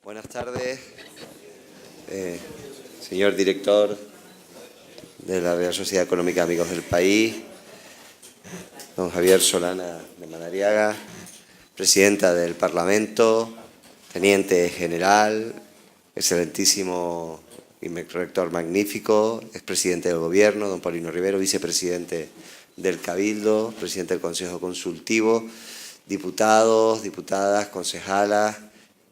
Buenas tardes, señor director de la Real Sociedad Económica Amigos del País, don Javier Solana de Madariaga, presidenta del Parlamento, teniente general, excelentísimo y rector magnífico, expresidente del Gobierno, don Paulino Rivero, vicepresidente del Cabildo, presidente del Consejo Consultivo, diputados, diputadas, concejalas,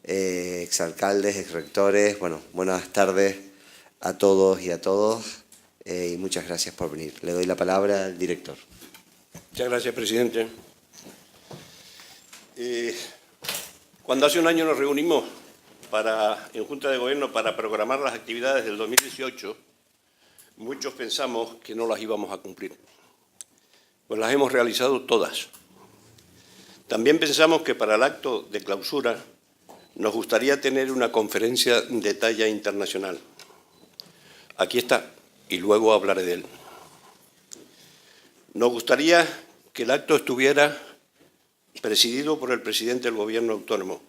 exalcaldes, exrectores. Bueno, buenas tardes a todos y a todas y muchas gracias por venir. Le doy la palabra al director. Muchas gracias, presidente. Cuando hace un año nos reunimos en Junta de Gobierno para programar las actividades del 2018, muchos pensamos que no las íbamos a cumplir. Pues las hemos realizado todas. También pensamos que para el acto de clausura nos gustaría tener una conferencia de talla internacional. Aquí está, y luego hablaré de él. Nos gustaría que el acto estuviera presidido por el presidente del Gobierno autónomo.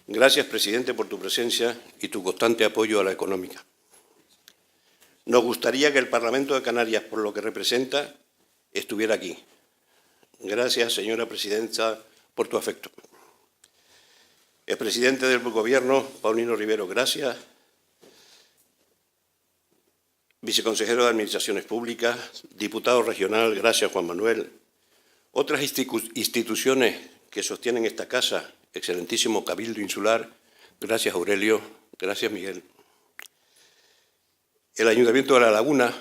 Gracias, presidente, por tu presencia y tu constante apoyo a la económica. Nos gustaría que el Parlamento de Canarias, por lo que representa, estuviera aquí. Gracias, señora presidenta, por tu afecto. El presidente del Gobierno, Paulino Rivero, gracias. Viceconsejero de Administraciones Públicas, diputado regional, gracias, Juan Manuel. Otras instituciones que sostienen esta casa, excelentísimo Cabildo Insular, gracias, Aurelio, gracias, Miguel. El Ayuntamiento de La Laguna,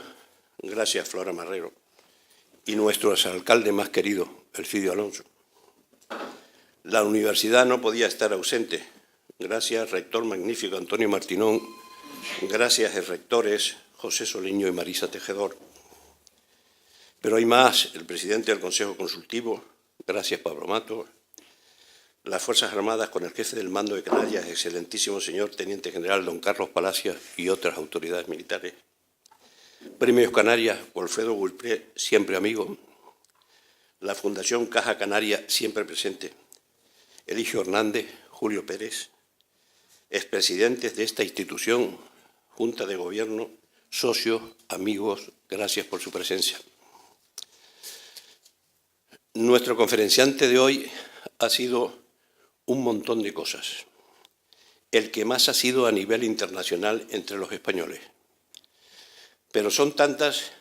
gracias, Flora Marrero. Y nuestro exalcalde más querido, Elfidio Alonso. La universidad no podía estar ausente. Gracias, rector magnífico Antonio Martinón. Gracias, rectores José Soliño y Marisa Tejedor. Pero hay más, el presidente del Consejo Consultivo, gracias, Pablo Mato. Las Fuerzas Armadas con el jefe del mando de Canarias, excelentísimo señor teniente general don Carlos Palacios y otras autoridades militares. Premios Canarias, Wilfredo Gulpré, siempre amigo. La Fundación Caja Canaria, siempre presente. Eligio Hernández, Julio Pérez, expresidentes de esta institución, Junta de Gobierno, socios, amigos, gracias por su presencia. Nuestro conferenciante de hoy ha sido un montón de cosas. El que más ha sido a nivel internacional entre los españoles. Pero son tantas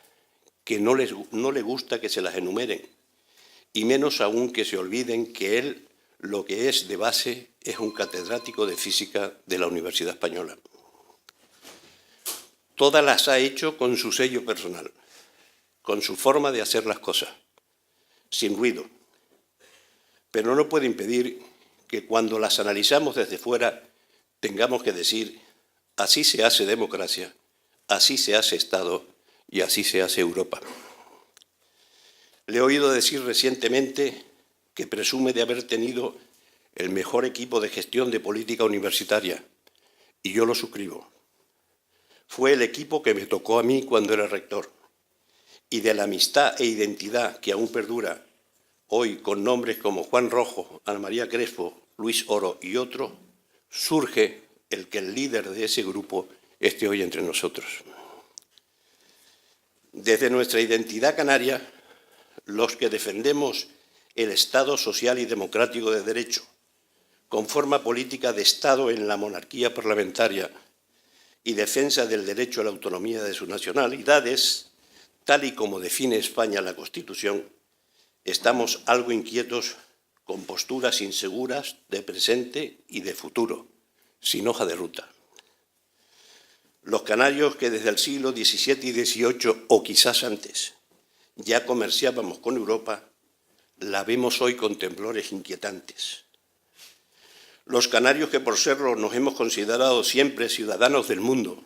que no le gusta que se las enumeren, y menos aún que se olviden que él, lo que es de base, es un catedrático de física de la Universidad Española. Todas las ha hecho con su sello personal, con su forma de hacer las cosas, sin ruido. Pero no puede impedir que cuando las analizamos desde fuera tengamos que decir: así se hace democracia, así se hace Estado y así se hace Europa. Le he oído decir recientemente que presume de haber tenido el mejor equipo de gestión de política universitaria, y yo lo suscribo. Fue el equipo que me tocó a mí cuando era rector, y de la amistad e identidad que aún perdura hoy con nombres como Juan Rojo, Ana María Crespo, Luis Oro y otros, surge el que el líder de ese grupo esté hoy entre nosotros. Desde nuestra identidad canaria, los que defendemos el Estado social y democrático de derecho, con forma política de Estado en la monarquía parlamentaria y defensa del derecho a la autonomía de sus nacionalidades, tal y como define España la Constitución, estamos algo inquietos con posturas inseguras de presente y de futuro, sin hoja de ruta. Los canarios que desde el siglo XVII y XVIII, o quizás antes, ya comerciábamos con Europa, la vemos hoy con temblores inquietantes. Los canarios que por serlo nos hemos considerado siempre ciudadanos del mundo,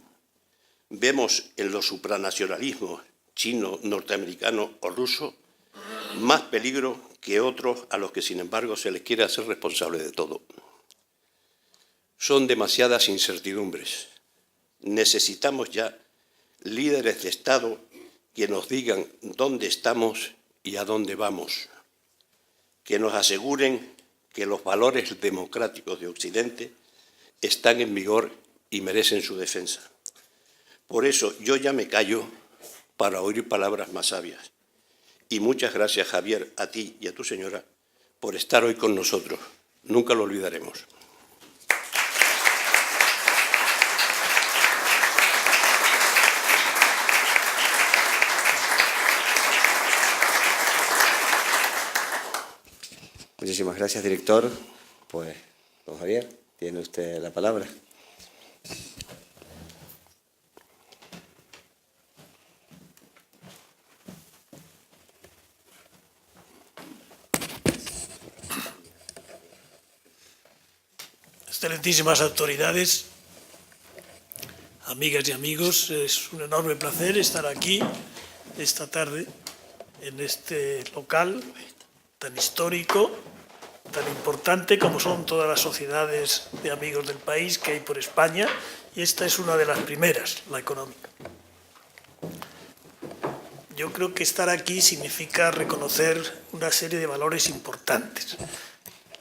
vemos en los supranacionalismos chino, norteamericano o ruso más peligro que otros a los que, sin embargo, se les quiere hacer responsable de todo. Son demasiadas incertidumbres. Necesitamos ya líderes de Estado que nos digan dónde estamos y a dónde vamos, que nos aseguren que los valores democráticos de Occidente están en vigor y merecen su defensa. Por eso yo ya me callo para oír palabras más sabias. Y muchas gracias, Javier, a ti y a tu señora, por estar hoy con nosotros. Nunca lo olvidaremos. Muchísimas gracias, director. Pues, don Javier, tiene usted la palabra. Excelentísimas autoridades, amigas y amigos, es un enorme placer estar aquí esta tarde en este local tan histórico, tan importante como son todas las sociedades de amigos del país que hay por España, y esta es una de las primeras, la económica. Yo creo que estar aquí significa reconocer una serie de valores importantes.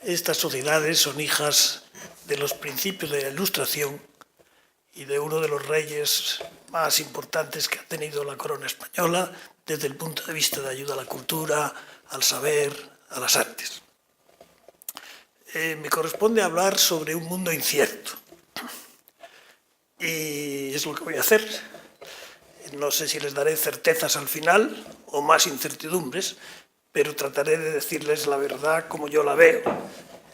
Estas sociedades son hijas de los principios de la Ilustración y de uno de los reyes más importantes que ha tenido la corona española desde el punto de vista de ayuda a la cultura, al saber, a las artes. Me corresponde hablar sobre un mundo incierto y es lo que voy a hacer. No sé si les daré certezas al final o más incertidumbres, pero trataré de decirles la verdad como yo la veo.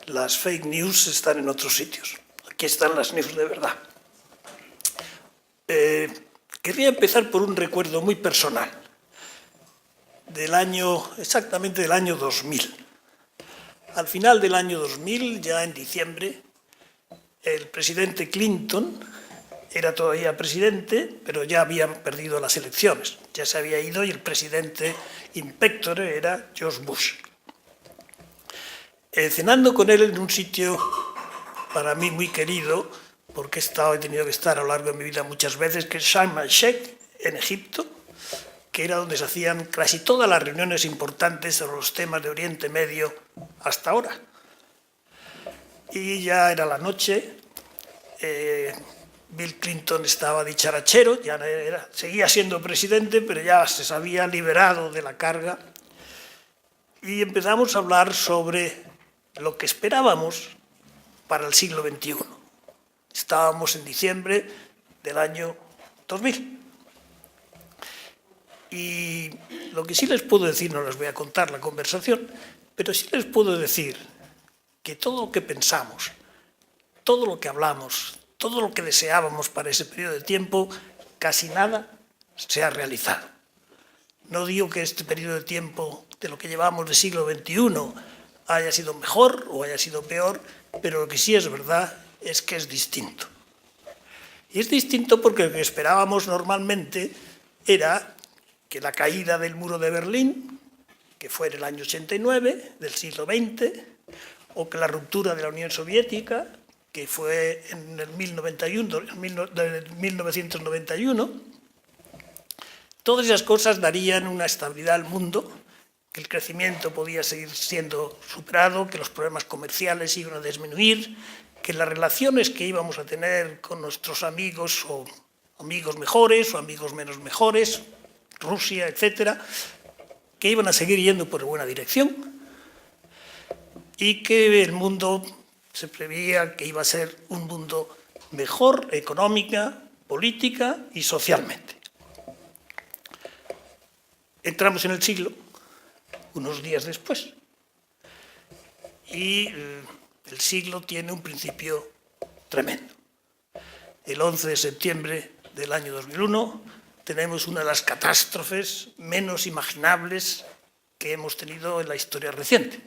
Las fake news están en otros sitios. Aquí están las news de verdad. Querría empezar por un recuerdo muy personal, exactamente del año 2000. Al final del año 2000, ya en diciembre, el presidente Clinton era todavía presidente, pero ya había perdido las elecciones. Ya se había ido y el presidente in pectore era George Bush. Cenando con él en un sitio para mí muy querido, porque he tenido que estar a lo largo de mi vida muchas veces, que es Sharm el-Sheikh, en Egipto, que era donde se hacían casi todas las reuniones importantes sobre los temas de Oriente Medio hasta ahora. Y ya era la noche, Bill Clinton estaba dicharachero, seguía siendo presidente, pero ya se había liberado de la carga, y empezamos a hablar sobre lo que esperábamos para el siglo XXI. Estábamos en diciembre del año 2000. Y lo que sí les puedo decir, no les voy a contar la conversación, pero sí les puedo decir que todo lo que pensamos, todo lo que hablamos, todo lo que deseábamos para ese periodo de tiempo, casi nada se ha realizado. No digo que este periodo de tiempo de lo que llevamos del siglo XXI haya sido mejor o haya sido peor, pero lo que sí es verdad es que es distinto. Y es distinto porque lo que esperábamos normalmente era que la caída del muro de Berlín, que fue en el año 89 del siglo XX, o que la ruptura de la Unión Soviética, que fue en el 1991, todas esas cosas darían una estabilidad al mundo, que el crecimiento podía seguir siendo superado, que los problemas comerciales iban a disminuir, que las relaciones que íbamos a tener con nuestros amigos, o amigos mejores o amigos menos mejores, Rusia, etcétera, que iban a seguir yendo por buena dirección y que el mundo se preveía que iba a ser un mundo mejor económica, política y socialmente. Entramos en el siglo unos días después y el siglo tiene un principio tremendo. El 11 de septiembre del año 2001 tenemos una de las catástrofes menos imaginables que hemos tenido en la historia reciente.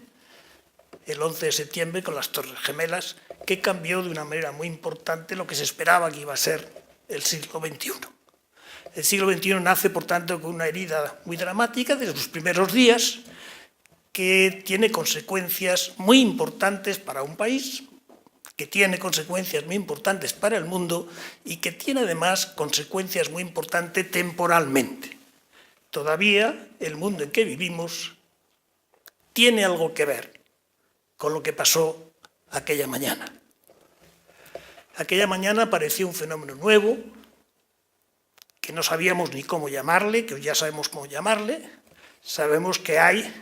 El 11 de septiembre con las Torres Gemelas, que cambió de una manera muy importante lo que se esperaba que iba a ser el siglo XXI. El siglo XXI nace, por tanto, con una herida muy dramática desde sus primeros días, que tiene consecuencias muy importantes para un país, que tiene consecuencias muy importantes para el mundo y que tiene además consecuencias muy importantes temporalmente. Todavía el mundo en que vivimos tiene algo que ver con lo que pasó aquella mañana. Aquella mañana apareció un fenómeno nuevo, que no sabíamos ni cómo llamarle, que hoy ya sabemos cómo llamarle. Sabemos que hay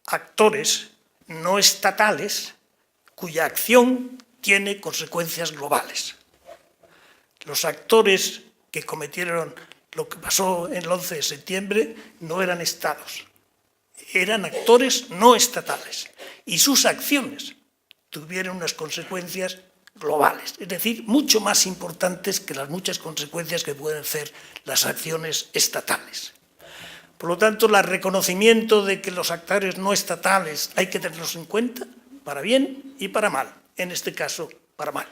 actores no estatales cuya acción tiene consecuencias globales. Los actores que cometieron lo que pasó en el 11 de septiembre no eran estados, eran actores no estatales y sus acciones tuvieron unas consecuencias globales, es decir, mucho más importantes que las muchas consecuencias que pueden ser las acciones estatales. Por lo tanto, el reconocimiento de que los actores no estatales hay que tenerlos en cuenta para bien y para mal, en este caso para mal.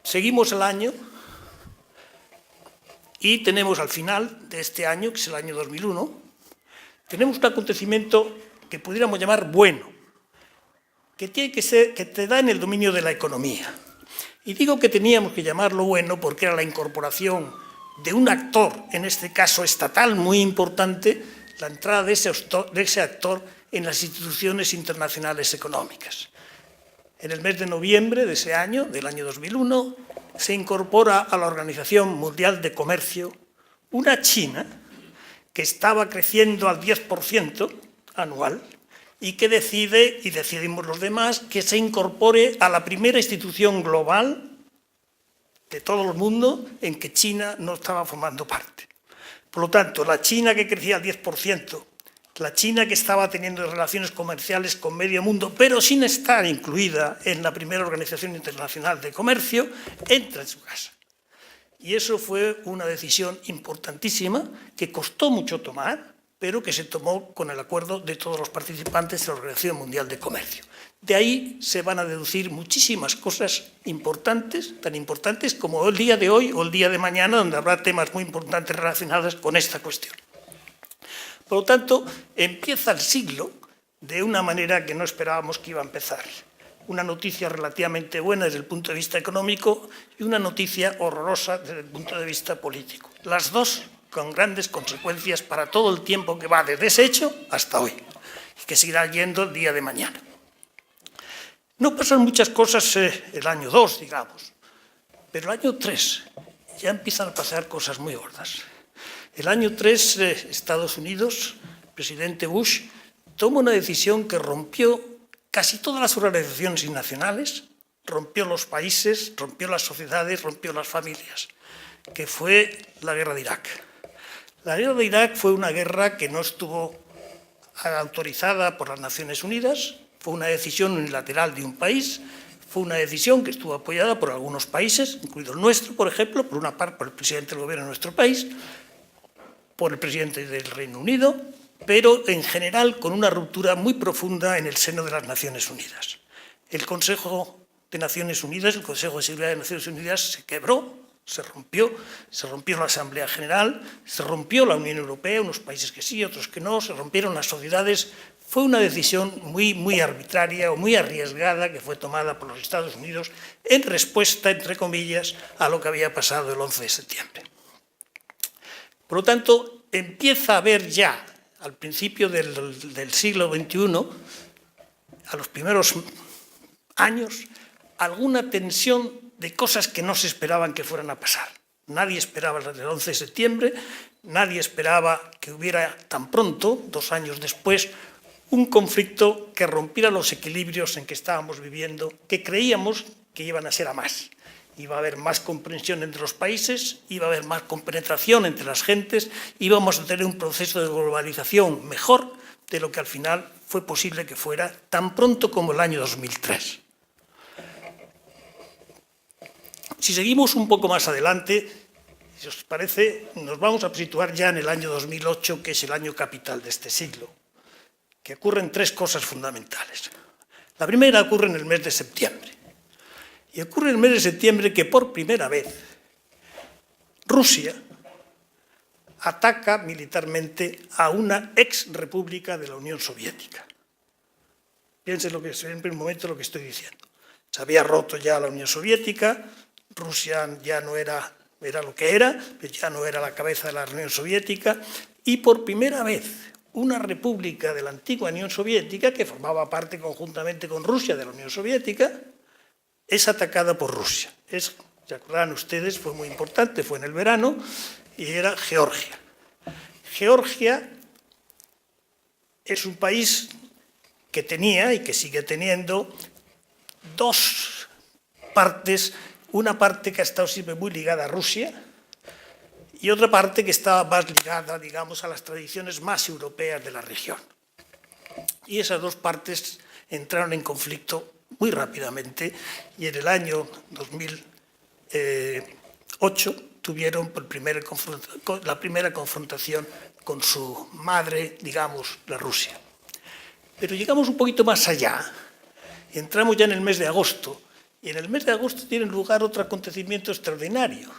Seguimos el año y tenemos al final de este año, que es el año 2001, tenemos un acontecimiento que pudiéramos llamar bueno, que te da en el dominio de la economía. Y digo que teníamos que llamarlo bueno porque era la incorporación de un actor, en este caso estatal, muy importante, la entrada de ese actor en las instituciones internacionales económicas. En el mes de noviembre de ese año, del año 2001, se incorpora a la Organización Mundial de Comercio una China que estaba creciendo al 10% anual y que decide, y decidimos los demás, que se incorpore a la primera institución global de todo el mundo en que China no estaba formando parte. Por lo tanto, la China que crecía al 10%, la China que estaba teniendo relaciones comerciales con medio mundo, pero sin estar incluida en la primera Organización Internacional de Comercio, entra en su casa. Y eso fue una decisión importantísima que costó mucho tomar, pero que se tomó con el acuerdo de todos los participantes de la Organización Mundial de Comercio. De ahí se van a deducir muchísimas cosas importantes, tan importantes como el día de hoy o el día de mañana, donde habrá temas muy importantes relacionados con esta cuestión. Por lo tanto, empieza el siglo de una manera que no esperábamos que iba a empezar. Una noticia relativamente buena desde el punto de vista económico y una noticia horrorosa desde el punto de vista político. Las dos con grandes consecuencias para todo el tiempo que va desde ese hecho hasta hoy y que seguirá yendo el día de mañana. No pasan muchas cosas el año 2, digamos, pero el año 3 ya empiezan a pasar cosas muy gordas. El año 3, Estados Unidos, el presidente Bush, toma una decisión que rompió casi todas las organizaciones nacionales, rompió los países, rompió las sociedades, rompió las familias, que fue la guerra de Irak. La guerra de Irak fue una guerra que no estuvo autorizada por las Naciones Unidas, fue una decisión unilateral de un país, fue una decisión que estuvo apoyada por algunos países, incluido el nuestro, por ejemplo, por una parte por el presidente del gobierno de nuestro país, por el presidente del Reino Unido, pero en general con una ruptura muy profunda en el seno de las Naciones Unidas. El Consejo de Naciones Unidas, el Consejo de Seguridad de Naciones Unidas se quebró, se rompió la Asamblea General, se rompió la Unión Europea, unos países que sí, otros que no, se rompieron las sociedades. Fue una decisión muy arbitraria o muy arriesgada que fue tomada por los Estados Unidos en respuesta, entre comillas, a lo que había pasado el 11 de septiembre. Por lo tanto, empieza a haber ya, al principio del siglo XXI, a los primeros años, alguna tensión de cosas que no se esperaban que fueran a pasar. Nadie esperaba el 11 de septiembre, nadie esperaba que hubiera tan pronto, 2 años después, un conflicto que rompiera los equilibrios en que estábamos viviendo, que creíamos que iban a ser a más. Iba a haber más comprensión entre los países, iba a haber más compenetración entre las gentes, íbamos a tener un proceso de globalización mejor de lo que al final fue posible que fuera tan pronto como el año 2003. Si seguimos un poco más adelante, si os parece, nos vamos a situar ya en el año 2008, que es el año capital de este siglo, que ocurren 3 cosas fundamentales. La primera ocurre en el mes de septiembre. Y ocurre en el mes de septiembre que por primera vez Rusia ataca militarmente a una ex-república de la Unión Soviética. Piensen en un momento lo que estoy diciendo. Se había roto ya la Unión Soviética, Rusia ya no era lo que era, ya no era la cabeza de la Unión Soviética, y por primera vez una república de la antigua Unión Soviética, que formaba parte conjuntamente con Rusia de la Unión Soviética, es atacada por Rusia. Se acordarán ustedes, fue muy importante, fue en el verano, y era Georgia. Georgia es un país que tenía y que sigue teniendo dos partes, una parte que ha estado siempre muy ligada a Rusia y otra parte que estaba más ligada, digamos, a las tradiciones más europeas de la región. Y esas dos partes entraron en conflicto muy rápidamente y en el año 2008 tuvieron la primera confrontación con su madre, digamos, la Rusia. Pero llegamos un poquito más allá, y entramos ya en el mes de agosto, y en el mes de agosto tiene lugar otro acontecimiento extraordinario,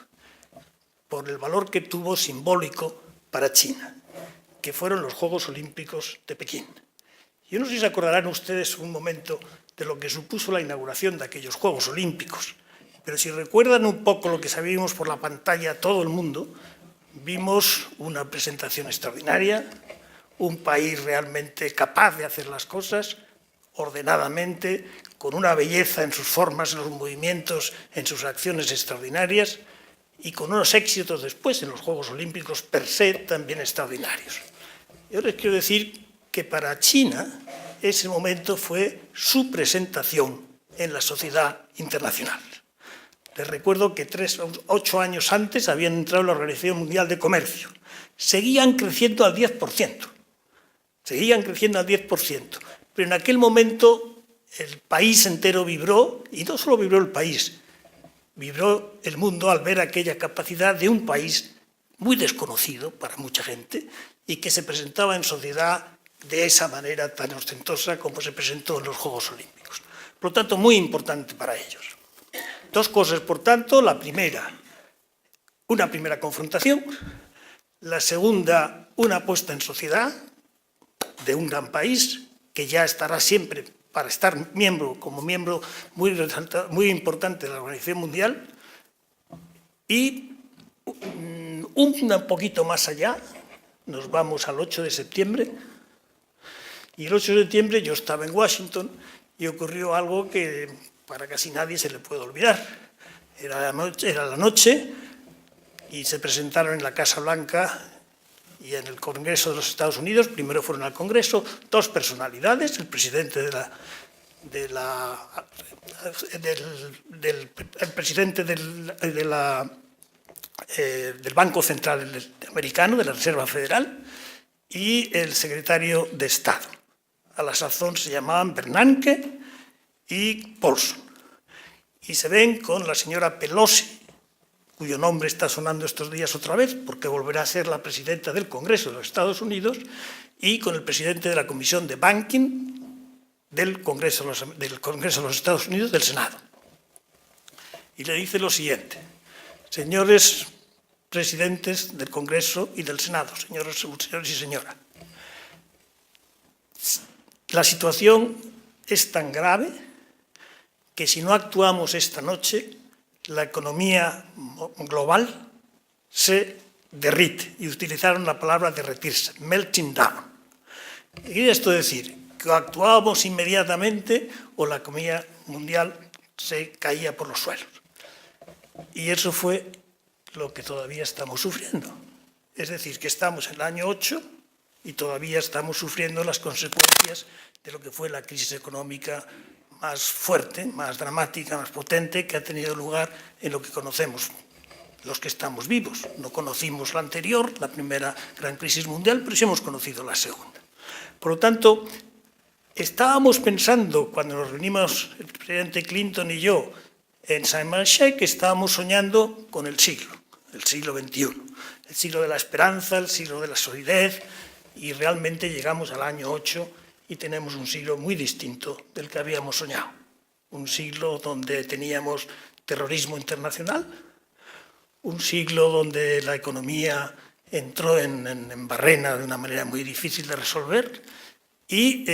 por el valor que tuvo simbólico para China, que fueron los Juegos Olímpicos de Pekín. Yo no sé si se acordarán ustedes un momento de lo que supuso la inauguración de aquellos Juegos Olímpicos, pero si recuerdan un poco lo que sabíamos por la pantalla todo el mundo, vimos una presentación extraordinaria, un país realmente capaz de hacer las cosas ordenadamente, con una belleza en sus formas, en los movimientos, en sus acciones extraordinarias y con unos éxitos después en los Juegos Olímpicos per se también extraordinarios. Yo les quiero decir que para China ese momento fue su presentación en la sociedad internacional. Les recuerdo que 8 años antes habían entrado en la Organización Mundial de Comercio. Seguían creciendo al 10%. Seguían creciendo al 10%. Pero en aquel momento el país entero vibró, y no solo vibró el país, vibró el mundo al ver aquella capacidad de un país muy desconocido para mucha gente y que se presentaba en sociedad de esa manera tan ostentosa como se presentó en los Juegos Olímpicos. Por lo tanto, muy importante para ellos. Dos cosas, por tanto. La primera, una primera confrontación. La segunda, una puesta en sociedad de un gran país que ya estará siempre para estar como miembro muy importante de la Organización Mundial. Y un poquito más allá, nos vamos al 8 de septiembre. Y el 8 de septiembre yo estaba en Washington y ocurrió algo que para casi nadie se le puede olvidar. Era la noche y se presentaron en la Casa Blanca y en el Congreso de los Estados Unidos. Primero fueron al Congreso dos personalidades, el presidente del Banco Central Americano, de la Reserva Federal, y el secretario de Estado. A la sazón se llamaban Bernanke y Paulson. Y se ven con la señora Pelosi, cuyo nombre está sonando estos días otra vez, porque volverá a ser la presidenta del Congreso de los Estados Unidos, y con el presidente de la Comisión de Banking del Congreso de los Estados Unidos, del Senado. Y le dice lo siguiente: señores presidentes del Congreso y del Senado, señores y señora, la situación es tan grave que si no actuamos esta noche, la economía global se derrite. Y utilizaron la palabra derretirse, melting down. Y esto es decir, que actuábamos inmediatamente o la economía mundial se caía por los suelos. Y eso fue lo que todavía estamos sufriendo. Es decir, que estamos en el año 8 y todavía estamos sufriendo las consecuencias de lo que fue la crisis económica más fuerte, más dramática, más potente que ha tenido lugar en lo que conocemos los que estamos vivos. No conocimos la anterior, la primera gran crisis mundial, pero sí hemos conocido la segunda. Por lo tanto, estábamos pensando, cuando nos reunimos el presidente Clinton y yo en Sharm el Sheikh, que estábamos soñando con el siglo XXI, el siglo de la esperanza, el siglo de la solidez, y realmente llegamos al año 8 y tenemos un siglo muy distinto del que habíamos soñado. Un siglo donde teníamos terrorismo internacional, un siglo donde la economía entró en barrena de una manera muy difícil de resolver y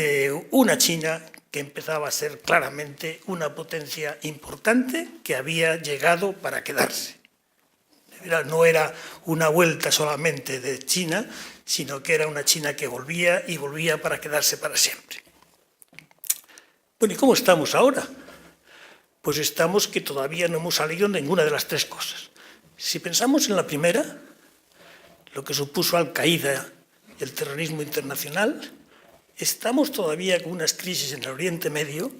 una China que empezaba a ser claramente una potencia importante que había llegado para quedarse. No era una vuelta solamente de China, sino que era una China que volvía y volvía para quedarse para siempre. Bueno, ¿y cómo estamos ahora? pues estamos que todavía no hemos salido de ninguna de las tres cosas. Si pensamos en la primera, lo que supuso Al-Qaeda y el terrorismo internacional, estamos todavía con unas crisis en el Oriente Medio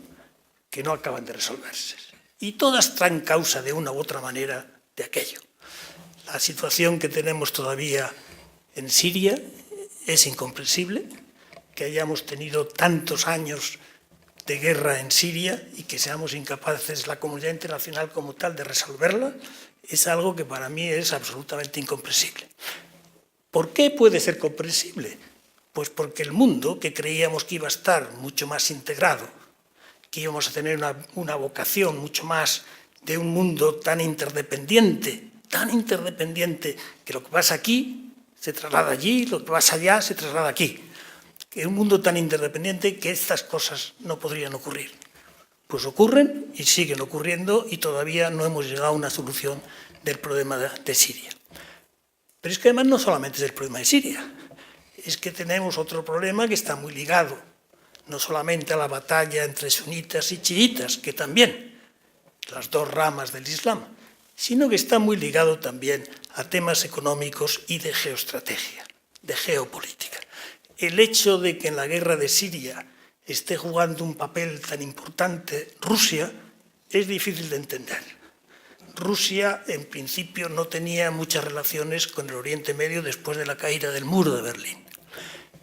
que no acaban de resolverse. Y todas traen causa de una u otra manera de aquello. La situación que tenemos todavía en Siria es incomprensible, que hayamos tenido tantos años de guerra en Siria y que seamos incapaces, la comunidad internacional como tal, de resolverla, es algo que para mí es absolutamente incomprensible. ¿Por qué puede ser comprensible? Pues porque el mundo, que creíamos que iba a estar mucho más integrado, que íbamos a tener una vocación mucho más de un mundo tan interdependiente, que lo que pasa aquí se traslada allí, lo que pasa allá se traslada aquí. Que un mundo tan interdependiente que estas cosas no podrían ocurrir. Pues ocurren y siguen ocurriendo y todavía no hemos llegado a una solución del problema de Siria. Pero es que además no solamente es el problema de Siria, es que tenemos otro problema que está muy ligado, no solamente a la batalla entre sunitas y chiitas, que también, las dos ramas del Islam, sino que está muy ligado también a temas económicos y de geoestrategia, de geopolítica. El hecho de que en la guerra de Siria esté jugando un papel tan importante Rusia es difícil de entender. Rusia, en principio, no tenía muchas relaciones con el Oriente Medio después de la caída del muro de Berlín.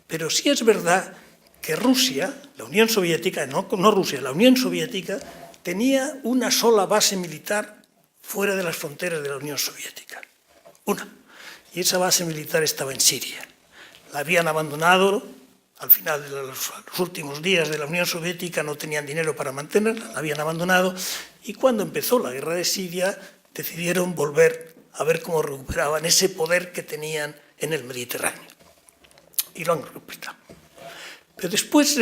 Pero sí es verdad que Rusia, la Unión Soviética, no Rusia, la Unión Soviética, tenía una sola base militar fuera de las fronteras de la Unión Soviética. Una. Y esa base militar estaba en Siria. La habían abandonado al final de los últimos días de la Unión Soviética, no tenían dinero para mantenerla, la habían abandonado, y cuando empezó la guerra de Siria decidieron volver a ver cómo recuperaban ese poder que tenían en el Mediterráneo. Y lo han recuperado. Pero después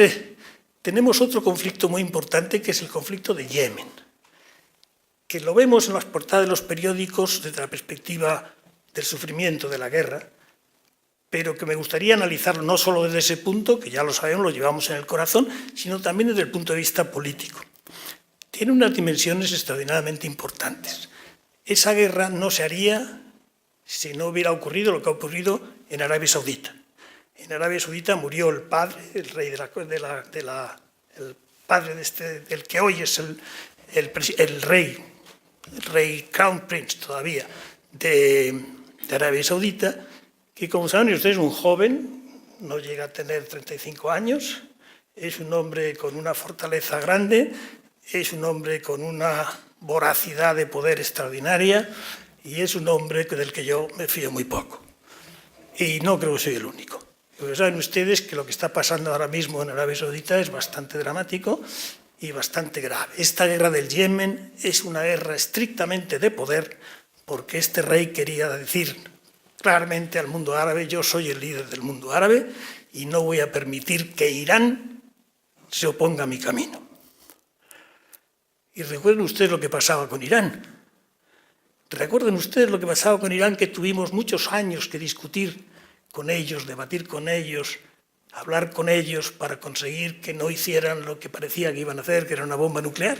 tenemos otro conflicto muy importante, que es el conflicto de Yemen, que lo vemos en las portadas de los periódicos desde la perspectiva del sufrimiento de la guerra, pero que me gustaría analizarlo no solo desde ese punto, que ya lo sabemos, lo llevamos en el corazón, sino también desde el punto de vista político. Tiene unas dimensiones extraordinariamente importantes. Esa guerra no se haría si no hubiera ocurrido lo que ha ocurrido en Arabia Saudita. En Arabia Saudita murió el padre, el rey el padre del que hoy es el rey Crown Prince todavía de Arabia Saudita, que, como saben ustedes, es un joven, no llega a tener 35 años, es un hombre con una fortaleza grande, es un hombre con una voracidad de poder extraordinaria y es un hombre del que yo me fío muy poco. Y no creo que soy el único. Porque saben ustedes que lo que está pasando ahora mismo en Arabia Saudita es bastante dramático y bastante grave. Esta guerra del Yemen es una guerra estrictamente de poder, porque este rey quería decir claramente al mundo árabe: yo soy el líder del mundo árabe y no voy a permitir que Irán se oponga a mi camino. Y recuerden ustedes lo que pasaba con Irán. Recuerden ustedes lo que pasaba con Irán, que tuvimos muchos años que discutir con ellos, debatir con ellos, hablar con ellos para conseguir que no hicieran lo que parecía que iban a hacer, que era una bomba nuclear.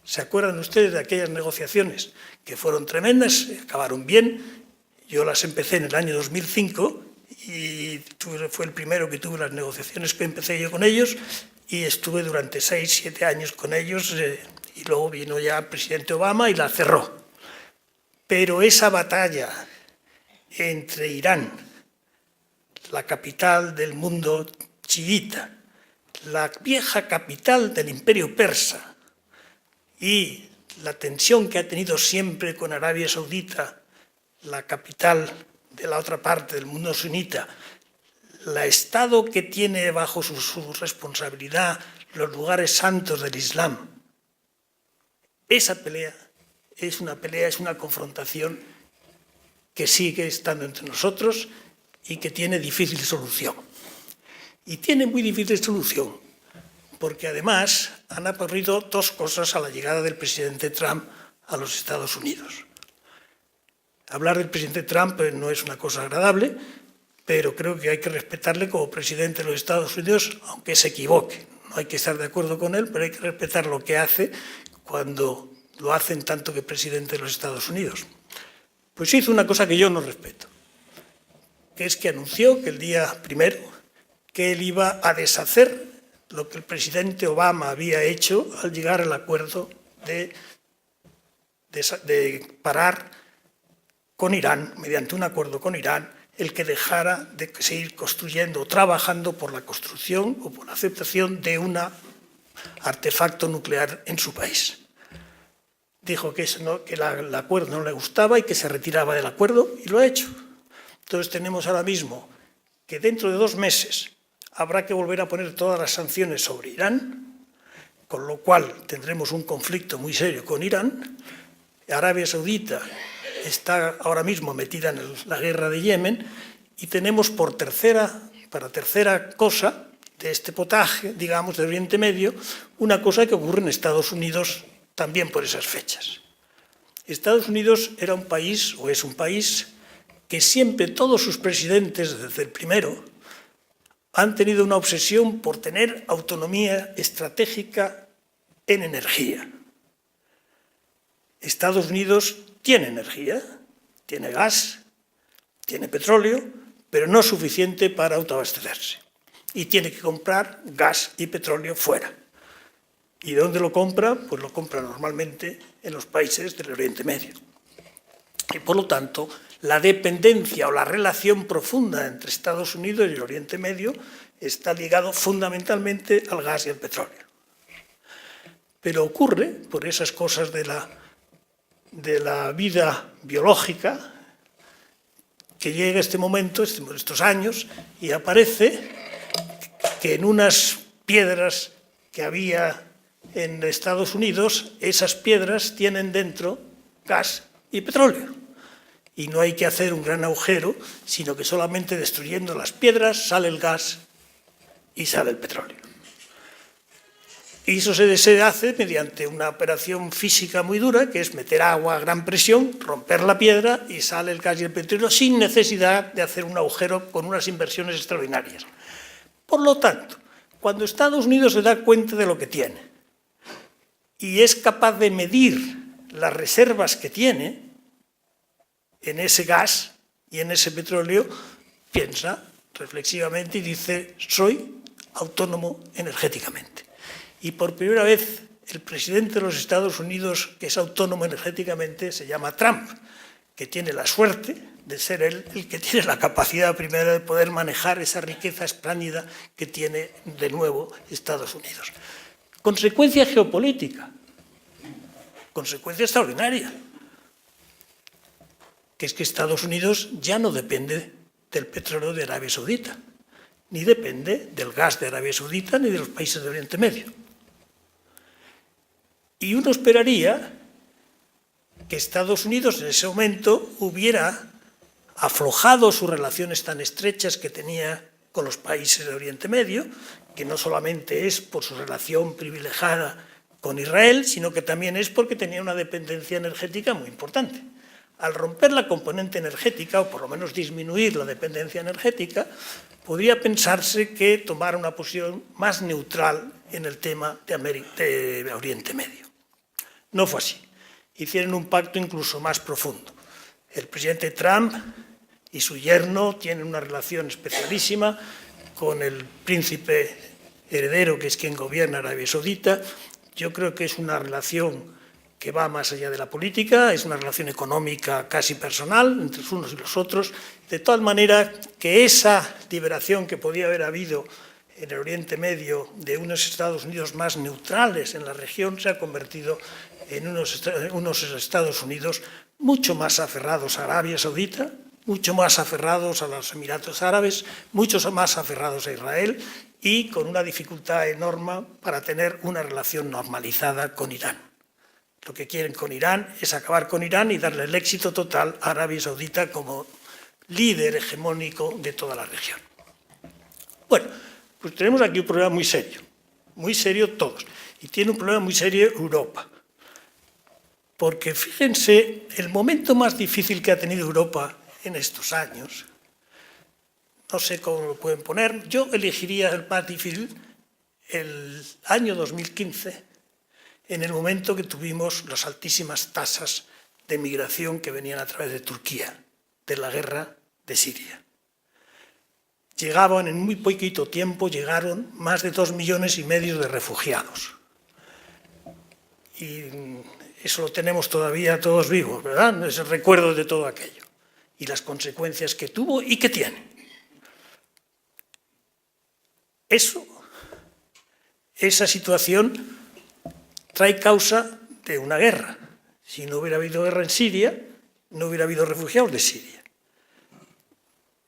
¿Se acuerdan ustedes de aquellas negociaciones que fueron tremendas, acabaron bien? Yo las empecé en el año 2005 y fue el primero que tuve las negociaciones que empecé yo con ellos, y estuve durante 6, 7 años con ellos, y luego vino ya el presidente Obama y la cerró. Pero esa batalla entre Irán, la capital del mundo chiita, la vieja capital del imperio persa, y la tensión que ha tenido siempre con Arabia Saudita, la capital de la otra parte del mundo sunita, el Estado que tiene bajo su responsabilidad los lugares santos del Islam, esa pelea es una confrontación que sigue estando entre nosotros y que tiene difícil solución. Y tiene muy difícil solución porque además han ocurrido dos cosas a la llegada del presidente Trump a los Estados Unidos. Hablar del presidente Trump no es una cosa agradable, pero creo que hay que respetarle como presidente de los Estados Unidos, aunque se equivoque. No hay que estar de acuerdo con él, pero hay que respetar lo que hace cuando lo hacen tanto que presidente de los Estados Unidos? Pues hizo una cosa que yo no respeto, que es que anunció que el día primero que él iba a deshacer lo que el presidente Obama había hecho al llegar al acuerdo de parar con Irán, mediante un acuerdo con Irán, el que dejara de seguir construyendo o trabajando por la construcción o por la aceptación de un artefacto nuclear en su país. Dijo que el acuerdo no le gustaba y que se retiraba del acuerdo, y lo ha hecho. Entonces tenemos ahora mismo que dentro de 2 meses habrá que volver a poner todas las sanciones sobre Irán, con lo cual tendremos un conflicto muy serio con Irán. Arabia Saudita está ahora mismo metida en la guerra de Yemen, y tenemos para tercera cosa de este potaje, digamos, de Oriente Medio, una cosa que ocurre en Estados Unidos también por esas fechas. Estados Unidos era un país, o es un país, que siempre todos sus presidentes, desde el primero, han tenido una obsesión por tener autonomía estratégica en energía. Estados Unidos tiene energía, tiene gas, tiene petróleo, pero no es suficiente para autoabastecerse. Y tiene que comprar gas y petróleo fuera. ¿Y de dónde lo compra? Pues lo compra normalmente en los países del Oriente Medio. Y por lo tanto, la dependencia o la relación profunda entre Estados Unidos y el Oriente Medio está ligado fundamentalmente al gas y al petróleo. Pero ocurre, por esas cosas de la vida biológica, que llega este momento, estos años, y aparece que en unas piedras que había en Estados Unidos, esas piedras tienen dentro gas y petróleo. Y no hay que hacer un gran agujero, sino que solamente destruyendo las piedras sale el gas y sale el petróleo. Y eso se hace mediante una operación física muy dura, que es meter agua a gran presión, romper la piedra y sale el gas y el petróleo sin necesidad de hacer un agujero con unas inversiones extraordinarias. Por lo tanto, cuando Estados Unidos se da cuenta de lo que tiene y es capaz de medir las reservas que tiene en ese gas y en ese petróleo, piensa reflexivamente y dice: soy autónomo energéticamente. Y por primera vez el presidente de los Estados Unidos, que es autónomo energéticamente, se llama Trump, que tiene la suerte de ser él el que tiene la capacidad primero de poder manejar esa riqueza espléndida que tiene de nuevo Estados Unidos. Consecuencia geopolítica, consecuencia extraordinaria, que es que Estados Unidos ya no depende del petróleo de Arabia Saudita, ni depende del gas de Arabia Saudita, ni de los países de Oriente Medio. Y uno esperaría que Estados Unidos en ese momento hubiera aflojado sus relaciones tan estrechas que tenía con los países de Oriente Medio, que no solamente es por su relación privilegiada con Israel, sino que también es porque tenía una dependencia energética muy importante. Al romper la componente energética, o por lo menos disminuir la dependencia energética, podría pensarse que tomara una posición más neutral en el tema de Oriente Medio. No fue así. Hicieron un pacto incluso más profundo. El presidente Trump y su yerno tienen una relación especialísima con el príncipe heredero, que es quien gobierna Arabia Saudita. Yo creo que es una relación que va más allá de la política, es una relación económica casi personal entre los unos y los otros, de tal manera que esa liberación que podía haber habido en el Oriente Medio de unos Estados Unidos más neutrales en la región se ha convertido en unos Estados Unidos mucho más aferrados a Arabia Saudita, mucho más aferrados a los Emiratos Árabes, mucho más aferrados a Israel y con una dificultad enorme para tener una relación normalizada con Irán. Lo que quieren con Irán es acabar con Irán y darle el éxito total a Arabia Saudita como líder hegemónico de toda la región. Bueno, pues tenemos aquí un problema muy serio todos, y tiene un problema muy serio Europa. Porque fíjense, el momento más difícil que ha tenido Europa en estos años, no sé cómo lo pueden poner, yo elegiría el más difícil, el año 2015, en el momento que tuvimos las altísimas tasas de migración que venían a través de Turquía, de la guerra de Siria. Llegaban en muy poquito tiempo, llegaron más de 2,5 millones de refugiados. Y eso lo tenemos todavía todos vivos, ¿verdad? Es el recuerdo de todo aquello. Y las consecuencias que tuvo y que tiene. Esa situación trae causa de una guerra. Si no hubiera habido guerra en Siria, no hubiera habido refugiados de Siria.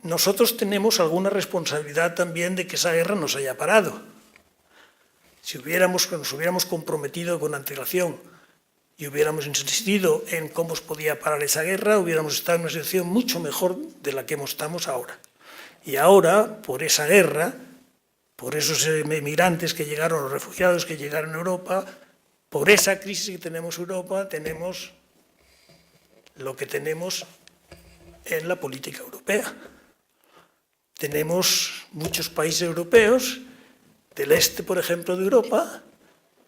Nosotros tenemos alguna responsabilidad también de que esa guerra nos haya parado. Si nos hubiéramos comprometido con antelación y hubiéramos insistido en cómo se podía parar esa guerra, hubiéramos estado en una situación mucho mejor de la que estamos ahora. Y ahora, por esa guerra, por esos emigrantes que llegaron, los refugiados que llegaron a Europa, por esa crisis que tenemos en Europa, tenemos lo que tenemos en la política europea. Tenemos muchos países europeos, del este, por ejemplo, de Europa,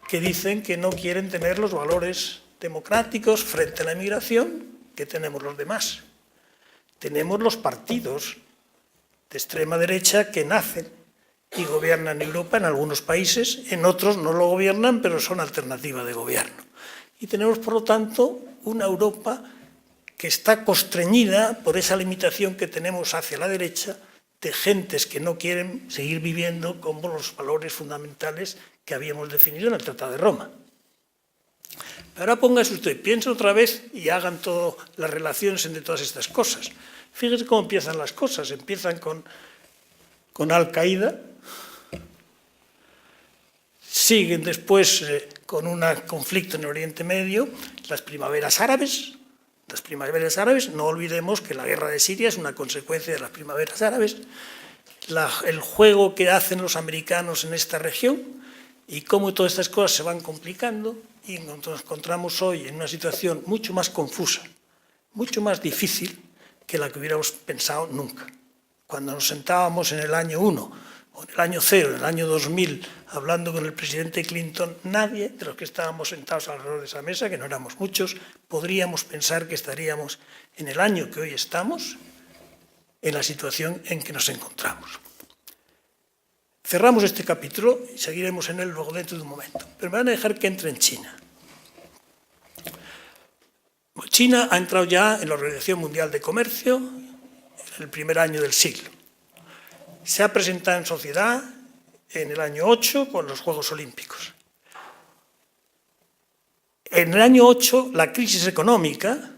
que dicen que no quieren tener los valores democráticos frente a la inmigración que tenemos los demás. Tenemos los partidos de extrema derecha que nacen y gobiernan Europa en algunos países, en otros no lo gobiernan, pero son alternativa de gobierno. Y tenemos, por lo tanto, una Europa que está constreñida por esa limitación que tenemos hacia la derecha de gentes que no quieren seguir viviendo como los valores fundamentales que habíamos definido en el Tratado de Roma. Pero ahora póngase usted, piensa otra vez y hagan todas las relaciones entre todas estas cosas. Fíjese cómo empiezan las cosas. Empiezan con Al-Qaeda, siguen después con un conflicto en Oriente Medio, las primaveras árabes. Las primaveras árabes, no olvidemos que la guerra de Siria es una consecuencia de las primaveras árabes, el juego que hacen los americanos en esta región y cómo todas estas cosas se van complicando y nos encontramos hoy en una situación mucho más confusa, mucho más difícil que la que hubiéramos pensado nunca. Cuando nos sentábamos en el año 1 o en el año 0, en el año 2000, hablando con el presidente Clinton, nadie de los que estábamos sentados alrededor de esa mesa, que no éramos muchos, podríamos pensar que estaríamos en el año que hoy estamos, en la situación en que nos encontramos. Cerramos este capítulo y seguiremos en él luego dentro de un momento. Pero me van a dejar que entre en China. China ha entrado ya en la Organización Mundial de Comercio en el primer año del siglo. Se ha presentado en sociedad en el año 8 con los Juegos Olímpicos. En el año 8 la crisis económica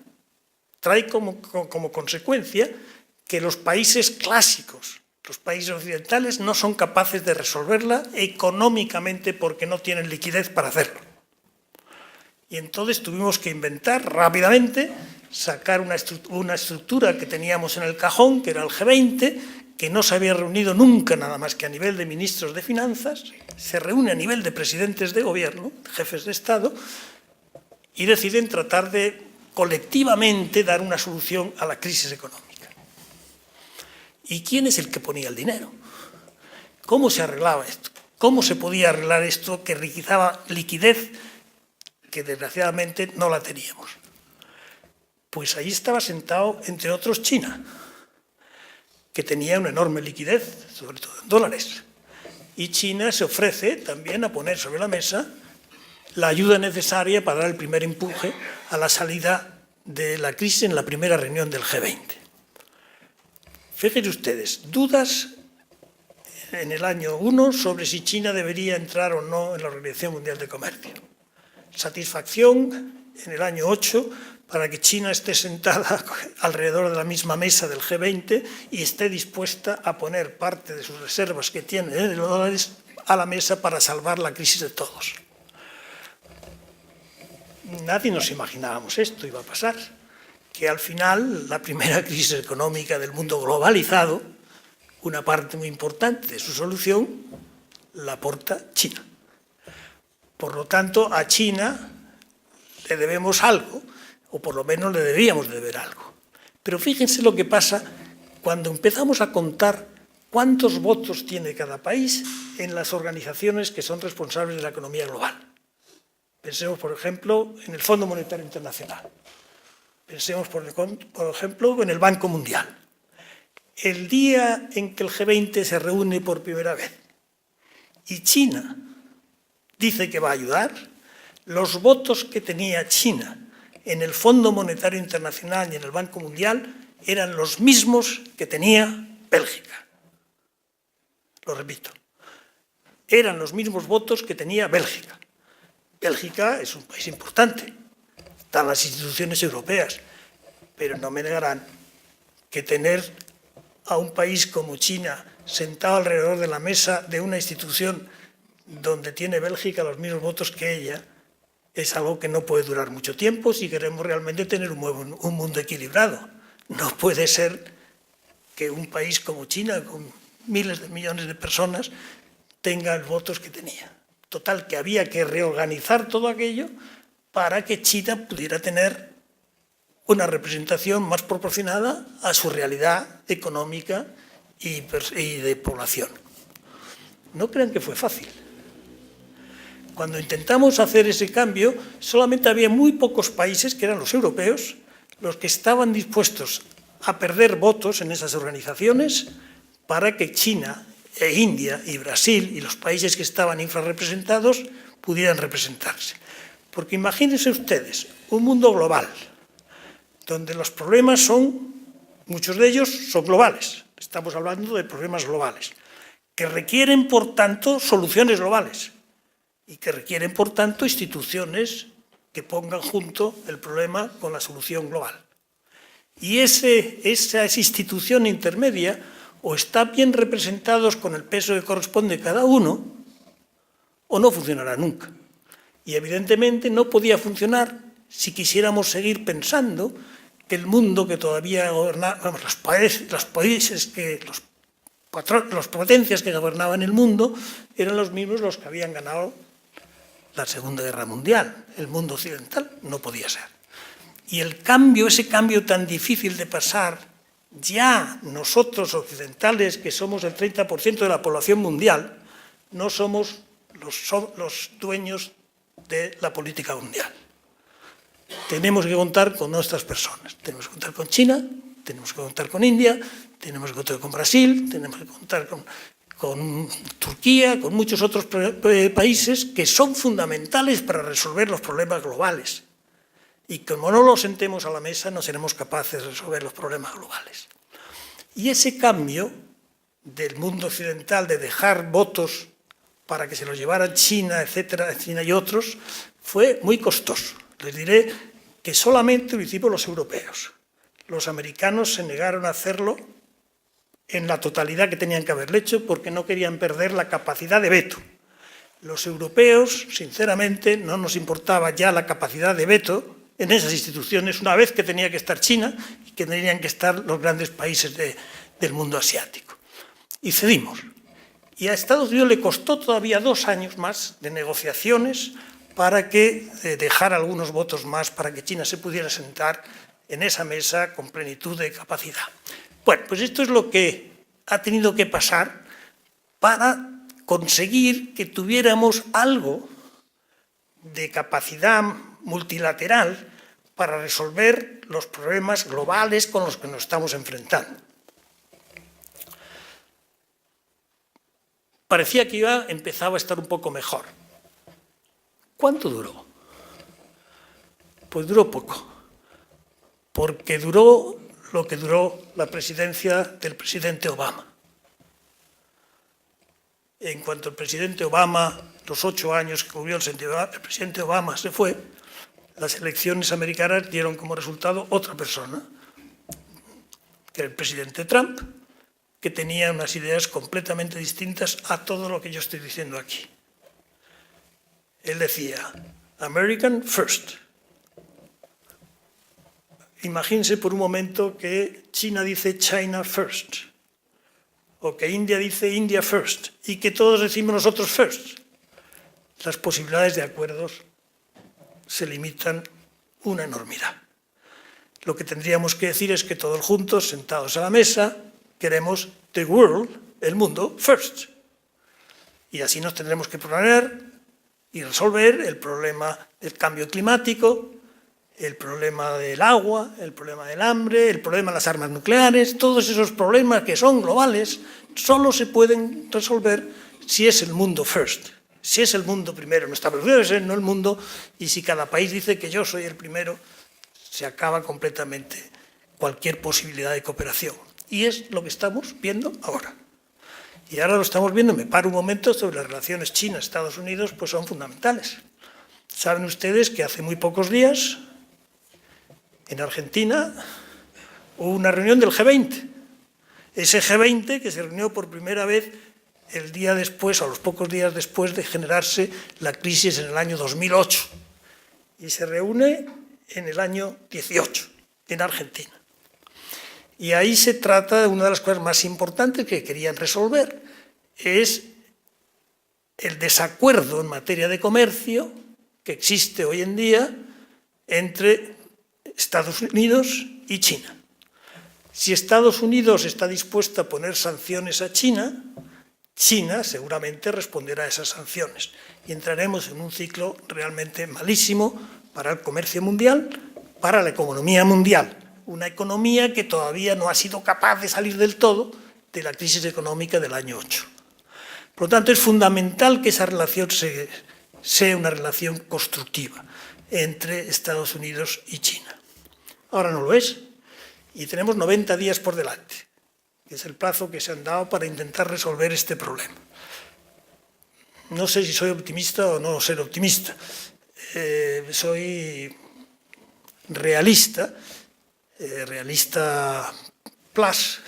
trae como consecuencia que los países clásicos, los países occidentales, no son capaces de resolverla económicamente porque no tienen liquidez para hacerlo. Y entonces tuvimos que inventar rápidamente, sacar una estructura que teníamos en el cajón, que era el G20, que no se había reunido nunca nada más que a nivel de ministros de finanzas, se reúne a nivel de presidentes de gobierno, jefes de Estado, y deciden tratar de colectivamente dar una solución a la crisis económica. ¿Y quién es el que ponía el dinero? ¿Cómo se arreglaba esto? ¿Cómo se podía arreglar esto que requisaba liquidez que desgraciadamente no la teníamos? Pues ahí estaba sentado, entre otros, China, que tenía una enorme liquidez, sobre todo en dólares. Y China se ofrece también a poner sobre la mesa la ayuda necesaria para dar el primer empuje a la salida de la crisis en la primera reunión del G20. Fíjense ustedes, dudas en el año 1 sobre si China debería entrar o no en la Organización Mundial de Comercio. Satisfacción en el año 8 para que China esté sentada alrededor de la misma mesa del G20 y esté dispuesta a poner parte de sus reservas que tiene de dólares a la mesa para salvar la crisis de todos. Nadie nos imaginábamos esto iba a pasar, que al final la primera crisis económica del mundo globalizado, una parte muy importante de su solución, la aporta China. Por lo tanto, a China le debemos algo, o por lo menos le debíamos de deber algo. Pero fíjense lo que pasa cuando empezamos a contar cuántos votos tiene cada país en las organizaciones que son responsables de la economía global. Pensemos, por ejemplo, en el Fondo Monetario Internacional. Pensemos, por ejemplo, en el Banco Mundial. El día en que el G20 se reúne por primera vez y China dice que va a ayudar, los votos que tenía China en el Fondo Monetario Internacional y en el Banco Mundial eran los mismos que tenía Bélgica. Lo repito, eran los mismos votos que tenía Bélgica. Bélgica es un país importante, están las instituciones europeas, pero no me negarán que tener a un país como China sentado alrededor de la mesa de una institución donde tiene Bélgica los mismos votos que ella, es algo que no puede durar mucho tiempo si queremos realmente tener un mundo equilibrado. No puede ser que un país como China, con miles de millones de personas, tenga los votos que tenía. Total, que había que reorganizar todo aquello para que China pudiera tener una representación más proporcionada a su realidad económica y de población. No crean que fue fácil. Cuando intentamos hacer ese cambio, solamente había muy pocos países, que eran los europeos, los que estaban dispuestos a perder votos en esas organizaciones para que China e India y Brasil y los países que estaban infrarrepresentados pudieran representarse. Porque imagínense ustedes un mundo global, donde los problemas muchos de ellos son globales. Estamos hablando de problemas globales, que requieren, por tanto, soluciones globales y que requieren, por tanto, instituciones que pongan junto el problema con la solución global. Y esa institución intermedia o está bien representados con el peso que corresponde cada uno o no funcionará nunca. Y evidentemente no podía funcionar si quisiéramos seguir pensando que el mundo que todavía gobernaba, las potencias que gobernaban el mundo eran los mismos los que habían ganado la Segunda Guerra Mundial. El mundo occidental no podía ser. Y ese cambio tan difícil de pasar, ya nosotros occidentales, que somos el 30% de la población mundial, no somos los dueños de la política mundial. Tenemos que contar con nuestras personas. Tenemos que contar con China, tenemos que contar con India, tenemos que contar con Brasil, tenemos que contar con Turquía, con muchos otros países que son fundamentales para resolver los problemas globales. Y como no los sentemos a la mesa, no seremos capaces de resolver los problemas globales. Y ese cambio del mundo occidental de dejar votos para que se los llevaran China, etcétera, China y otros, fue muy costoso. Les diré que solamente lo hicimos los europeos. Los americanos se negaron a hacerlo en la totalidad que tenían que haberlo hecho porque no querían perder la capacidad de veto. Los europeos, sinceramente, no nos importaba ya la capacidad de veto en esas instituciones una vez que tenía que estar China y que tenían que estar los grandes países del mundo asiático. Y cedimos. Y a Estados Unidos le costó todavía 2 años más de negociaciones para que dejara algunos votos más para que China se pudiera sentar en esa mesa con plenitud de capacidad. Bueno, pues esto es lo que ha tenido que pasar para conseguir que tuviéramos algo de capacidad multilateral para resolver los problemas globales con los que nos estamos enfrentando. Parecía que empezaba a estar un poco mejor. ¿Cuánto duró? Pues duró poco, porque duró lo que duró la presidencia del presidente Obama. En cuanto el presidente Obama, los 8 años que cubrió el presidente Obama se fue, las elecciones americanas dieron como resultado otra persona, que era el presidente Trump, que tenía unas ideas completamente distintas a todo lo que yo estoy diciendo aquí. Él decía, American first. Imagínense por un momento que China dice China first, o que India dice India first, y que todos decimos nosotros first. Las posibilidades de acuerdos se limitan una enormidad. Lo que tendríamos que decir es que todos juntos, sentados a la mesa, queremos the world, el mundo, first. Y así nos tendremos que proponer y resolver el problema del cambio climático, el problema del agua, el problema del hambre, el problema de las armas nucleares. Todos esos problemas que son globales solo se pueden resolver si es el mundo first, si es el mundo primero. No Estados Unidos, no el mundo, y si cada país dice que yo soy el primero, se acaba completamente cualquier posibilidad de cooperación. Y es lo que estamos viendo ahora. Y ahora lo estamos viendo, me paro un momento, sobre las relaciones China-Estados Unidos, pues son fundamentales. Saben ustedes que hace muy pocos días, en Argentina, hubo una reunión del G20. Ese G20 que se reunió por primera vez el día después, o los pocos días después de generarse la crisis en el año 2008. Y se reúne en el año 18, en Argentina. Y ahí se trata de una de las cosas más importantes que querían resolver, es el desacuerdo en materia de comercio que existe hoy en día entre Estados Unidos y China. Si Estados Unidos está dispuesto a poner sanciones a China, China seguramente responderá a esas sanciones. Y entraremos en un ciclo realmente malísimo para el comercio mundial, para la economía mundial. Una economía que todavía no ha sido capaz de salir del todo de la crisis económica del año 8. Por lo tanto, es fundamental que esa relación sea una relación constructiva entre Estados Unidos y China. Ahora no lo es, y tenemos 90 días por delante, que es el plazo que se han dado para intentar resolver este problema. No sé si soy optimista o no ser optimista. Soy realista, realista plus,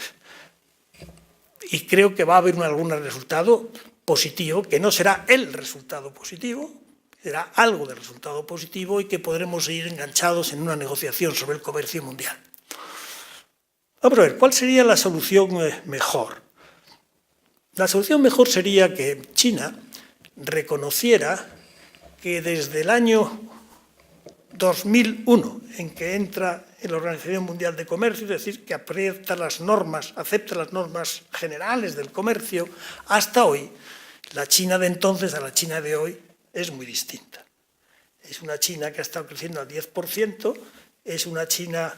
y creo que va a haber algún resultado positivo, que no será el resultado positivo, será algo de resultado positivo y que podremos seguir enganchados en una negociación sobre el comercio mundial. Vamos a ver, ¿cuál sería la solución mejor? La solución mejor sería que China reconociera que desde el año 2001, en que entra en la Organización Mundial de Comercio, es decir, que acepta las normas generales del comercio, hasta hoy, la China de entonces a la China de hoy es muy distinta. Es una China que ha estado creciendo al 10%, es una China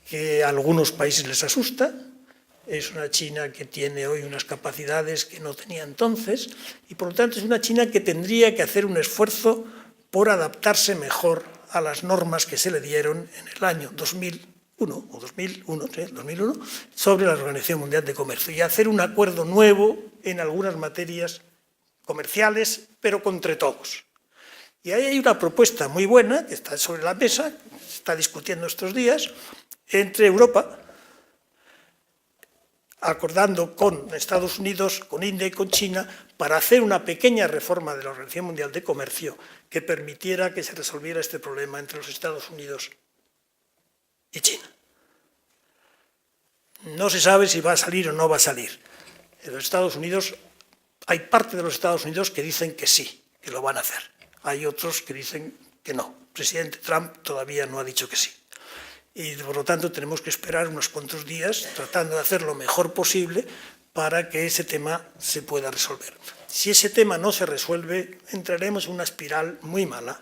que a algunos países les asusta, es una China que tiene hoy unas capacidades que no tenía entonces, y por lo tanto es una China que tendría que hacer un esfuerzo por adaptarse mejor a las normas que se le dieron en el año 2001 sobre la Organización Mundial de Comercio y hacer un acuerdo nuevo en algunas materias comerciales, pero entre todos. Y ahí hay una propuesta muy buena que está sobre la mesa, se está discutiendo estos días, entre Europa, acordando con Estados Unidos, con India y con China, para hacer una pequeña reforma de la Organización Mundial de Comercio que permitiera que se resolviera este problema entre los Estados Unidos y China. No se sabe si va a salir o no va a salir. En los Estados Unidos, hay parte de los Estados Unidos que dicen que sí, que lo van a hacer. Hay otros que dicen que no. El presidente Trump todavía no ha dicho que sí. Y por lo tanto tenemos que esperar unos cuantos días tratando de hacer lo mejor posible para que ese tema se pueda resolver. Si ese tema no se resuelve, entraremos en una espiral muy mala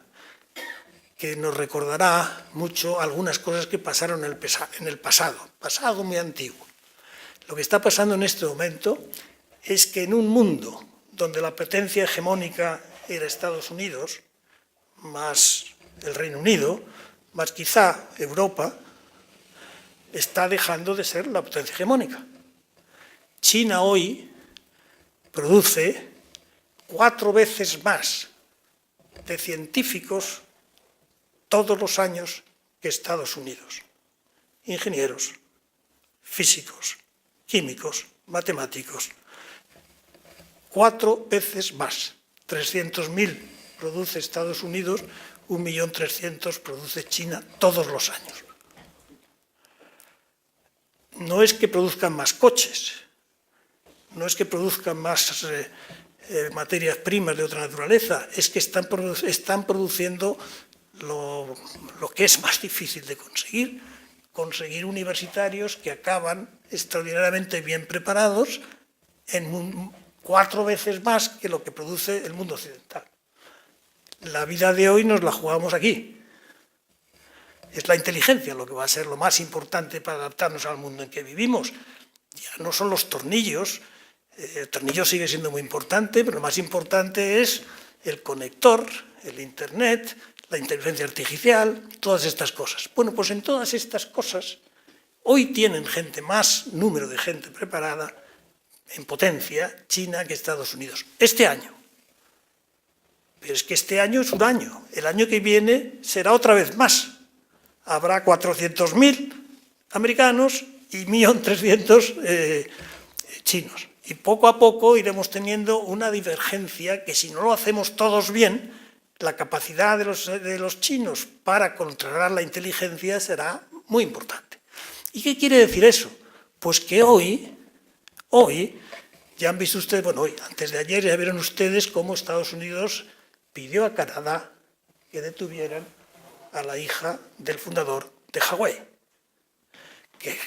que nos recordará mucho algunas cosas que pasaron en el pasado muy antiguo. Lo que está pasando en este momento es que en un mundo donde la potencia hegemónica era Estados Unidos, más el Reino Unido, más quizá Europa, está dejando de ser la potencia hegemónica. China hoy produce 4 veces más de científicos todos los años que Estados Unidos. Ingenieros, físicos, químicos, matemáticos. 4 veces más. 300.000 produce Estados Unidos, 1.300.000 produce China todos los años. No es que produzcan más coches, no es que produzcan más materias primas de otra naturaleza, es que están produciendo lo que es más difícil de conseguir universitarios que acaban extraordinariamente bien preparados en 4 veces más que lo que produce el mundo occidental. La vida de hoy nos la jugamos aquí. Es la inteligencia lo que va a ser lo más importante para adaptarnos al mundo en que vivimos. Ya no son los tornillos. El tornillo sigue siendo muy importante, pero lo más importante es el conector, el Internet, la inteligencia artificial, todas estas cosas. Bueno, pues en todas estas cosas, hoy tienen más número de gente preparada, en potencia, China que Estados Unidos. Este año. Pero es que este año es un año. El año que viene será otra vez más. Habrá 400.000 americanos y 1.300.000 chinos. Y poco a poco iremos teniendo una divergencia que si no lo hacemos todos bien, la capacidad de los chinos para controlar la inteligencia será muy importante. ¿Y qué quiere decir eso? Pues que hoy, ya han visto ustedes, bueno, hoy, antes de ayer ya vieron ustedes cómo Estados Unidos pidió a Canadá que detuvieran a la hija del fundador de Huawei, que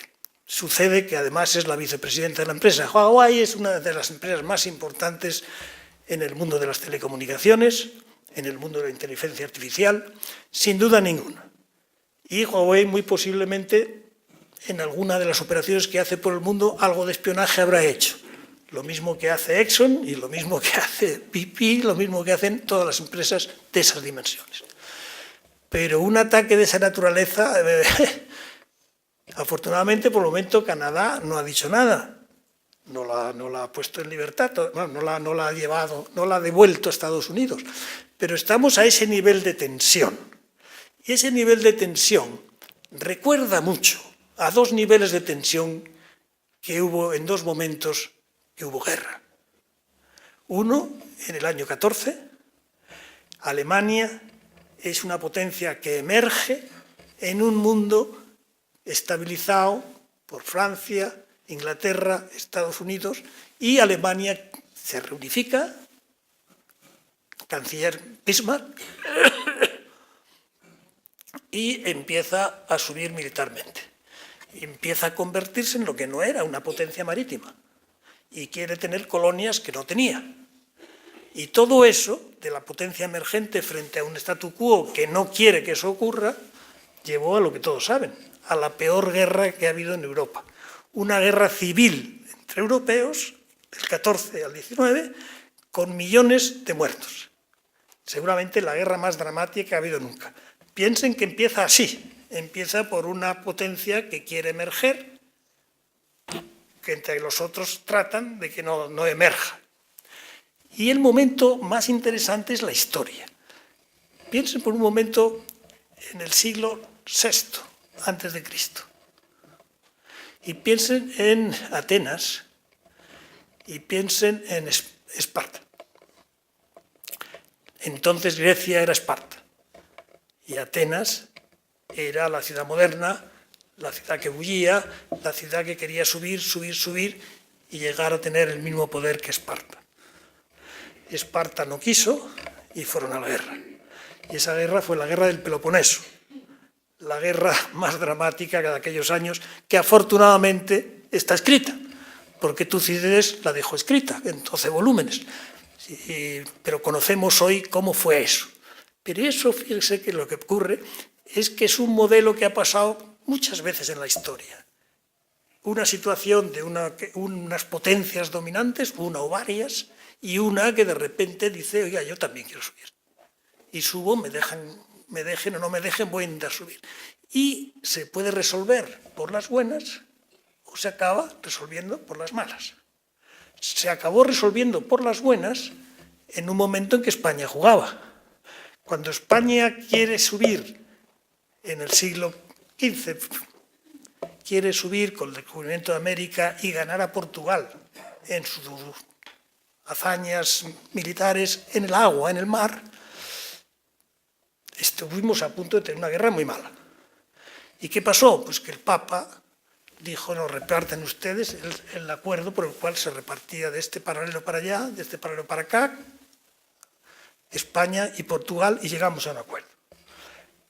sucede que además es la vicepresidenta de la empresa. Huawei es una de las empresas más importantes en el mundo de las telecomunicaciones, en el mundo de la inteligencia artificial, sin duda ninguna. Y Huawei muy posiblemente en alguna de las operaciones que hace por el mundo algo de espionaje habrá hecho. Lo mismo que hace Exxon y lo mismo que hace BP, lo mismo que hacen todas las empresas de esas dimensiones. Pero un ataque de esa naturaleza, afortunadamente por el momento Canadá no ha dicho nada, no la ha puesto en libertad, no la ha llevado, no la ha devuelto a Estados Unidos. Pero estamos a ese nivel de tensión. Y ese nivel de tensión recuerda mucho a dos niveles de tensión que hubo en dos momentos que hubo guerra. Uno, en el año 14, Alemania es una potencia que emerge en un mundo estabilizado por Francia, Inglaterra, Estados Unidos, y Alemania se reunifica, canciller Bismarck, y empieza a subir militarmente. Y empieza a convertirse en lo que no era, una potencia marítima. Y quiere tener colonias que no tenía. Y todo eso, de la potencia emergente frente a un statu quo que no quiere que eso ocurra, llevó a lo que todos saben, a la peor guerra que ha habido en Europa. Una guerra civil entre europeos, del 14 al 19, con millones de muertos. Seguramente la guerra más dramática que ha habido nunca. Piensen que empieza así, empieza por una potencia que quiere emerger, que entre los otros tratan de que no emerja. Y el momento más interesante es la historia. Piensen por un momento en el siglo VI antes de Cristo. Y piensen en Atenas y piensen en Esparta. Entonces Grecia era Esparta y Atenas era la ciudad moderna, la ciudad que bullía, la ciudad que quería subir y llegar a tener el mismo poder que Esparta. Esparta no quiso y fueron a la guerra. Y esa guerra fue la guerra del Peloponeso, la guerra más dramática de aquellos años, que afortunadamente está escrita, porque Tucídides la dejó escrita en 12 volúmenes. Pero conocemos hoy cómo fue eso. Pero eso, fíjense que lo que ocurre es que es un modelo que ha pasado muchas veces en la historia. Una situación de unas potencias dominantes, una o varias, y una que de repente dice, oiga, yo también quiero subir. Y subo, me dejen o no me dejen, voy a intentar subir. Y se puede resolver por las buenas o se acaba resolviendo por las malas. Se acabó resolviendo por las buenas en un momento en que España jugaba. Cuando España quiere subir en el siglo XV, quiere subir con el descubrimiento de América y ganar a Portugal en sus hazañas militares en el agua, en el mar, estuvimos a punto de tener una guerra muy mala. ¿Y qué pasó? Pues que el Papa dijo, no, reparten ustedes el acuerdo por el cual se repartía de este paralelo para allá, de este paralelo para acá, España y Portugal, y llegamos a un acuerdo.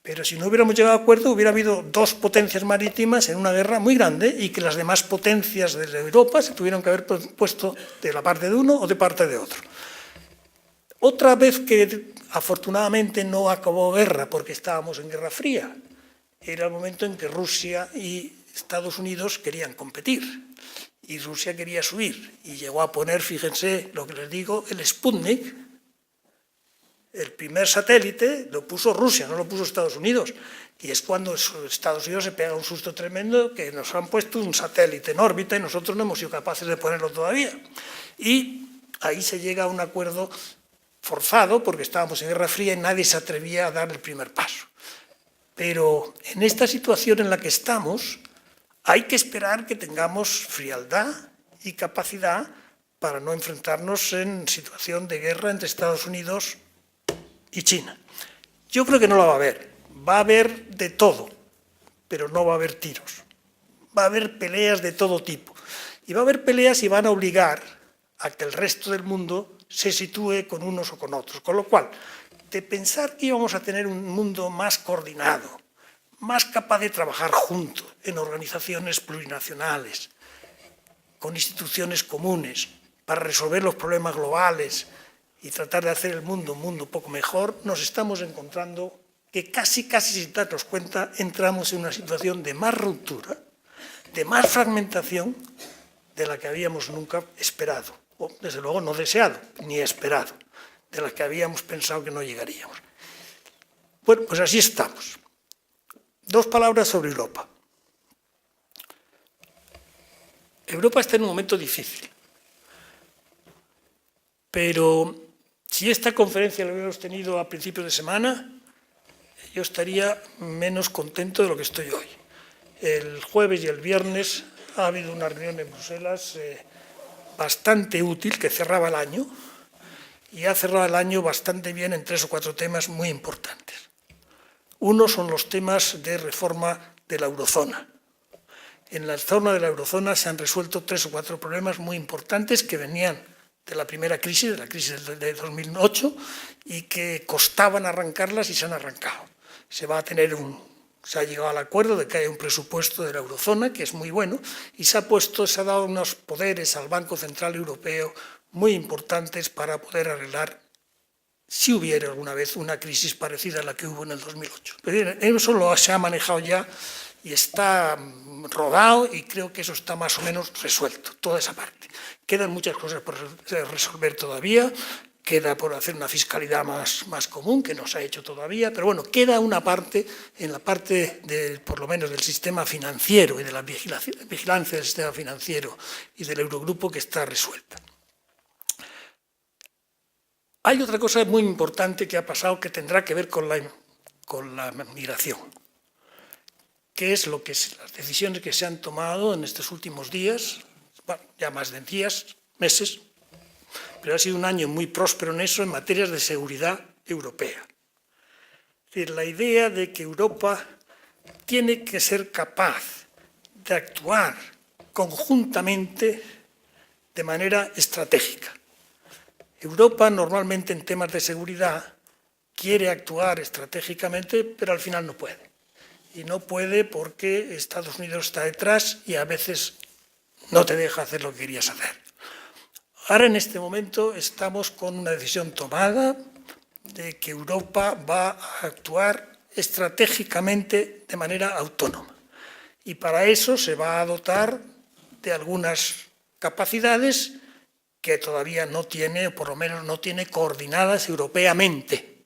Pero si no hubiéramos llegado a acuerdo, hubiera habido dos potencias marítimas en una guerra muy grande y que las demás potencias de Europa se tuvieron que haber puesto de la parte de uno o de parte de otro. Otra vez que afortunadamente no acabó guerra porque estábamos en Guerra Fría, era el momento en que Rusia y Estados Unidos querían competir y Rusia quería subir y llegó a poner, fíjense lo que les digo, el Sputnik, el primer satélite lo puso Rusia, no lo puso Estados Unidos. Y es cuando Estados Unidos se pega un susto tremendo que nos han puesto un satélite en órbita y nosotros no hemos sido capaces de ponerlo todavía. Y ahí se llega a un acuerdo forzado porque estábamos en Guerra Fría y nadie se atrevía a dar el primer paso. Pero en esta situación en la que estamos hay que esperar que tengamos frialdad y capacidad para no enfrentarnos en situación de guerra entre Estados Unidos y China. Yo creo que no la va a haber. Va a haber de todo, pero no va a haber tiros. Va a haber peleas de todo tipo. Y va a haber peleas y van a obligar a que el resto del mundo se sitúe con unos o con otros. Con lo cual, de pensar que íbamos a tener un mundo más coordinado, más capaz de trabajar juntos en organizaciones plurinacionales, con instituciones comunes, para resolver los problemas globales y tratar de hacer el mundo un mundo un poco mejor, nos estamos encontrando que casi sin darnos cuenta entramos en una situación de más ruptura, de más fragmentación de la que habíamos nunca esperado, o desde luego no deseado, ni esperado, de la que habíamos pensado que no llegaríamos. Bueno, pues así estamos. Dos palabras sobre Europa. Europa está en un momento difícil, pero si esta conferencia la hubiéramos tenido a principios de semana, yo estaría menos contento de lo que estoy hoy. El jueves y el viernes ha habido una reunión en Bruselas bastante útil que cerraba el año y ha cerrado el año bastante bien en 3 o 4 temas muy importantes. Uno son los temas de reforma de la eurozona. En la zona de la eurozona se han resuelto 3 o 4 problemas muy importantes que venían de la primera crisis, de la crisis de 2008, y que costaban arrancarlas y se han arrancado. Se ha llegado al acuerdo de que haya un presupuesto de la eurozona, que es muy bueno, y se ha dado unos poderes al Banco Central Europeo muy importantes para poder arreglar, si hubiera alguna vez, una crisis parecida a la que hubo en el 2008. Pero eso se ha manejado ya y está rodado y creo que eso está más o menos resuelto, toda esa parte. Quedan muchas cosas por resolver todavía, queda por hacer una fiscalidad más común, que no se ha hecho todavía, pero bueno, queda una parte, en la parte por lo menos del sistema financiero y de la vigilancia del sistema financiero y del Eurogrupo que está resuelta. Hay otra cosa muy importante que ha pasado que tendrá que ver con la migración, que es las decisiones que se han tomado en estos últimos días, bueno, ya más de días, meses, pero ha sido un año muy próspero en eso, en materias de seguridad europea. Es decir, la idea de que Europa tiene que ser capaz de actuar conjuntamente de manera estratégica. Europa normalmente en temas de seguridad quiere actuar estratégicamente, pero al final no puede. Y no puede porque Estados Unidos está detrás y a veces no te deja hacer lo que querías hacer. Ahora, en este momento, estamos con una decisión tomada de que Europa va a actuar estratégicamente de manera autónoma. Y para eso se va a dotar de algunas capacidades que todavía no tiene, o por lo menos no tiene coordinadas europeamente.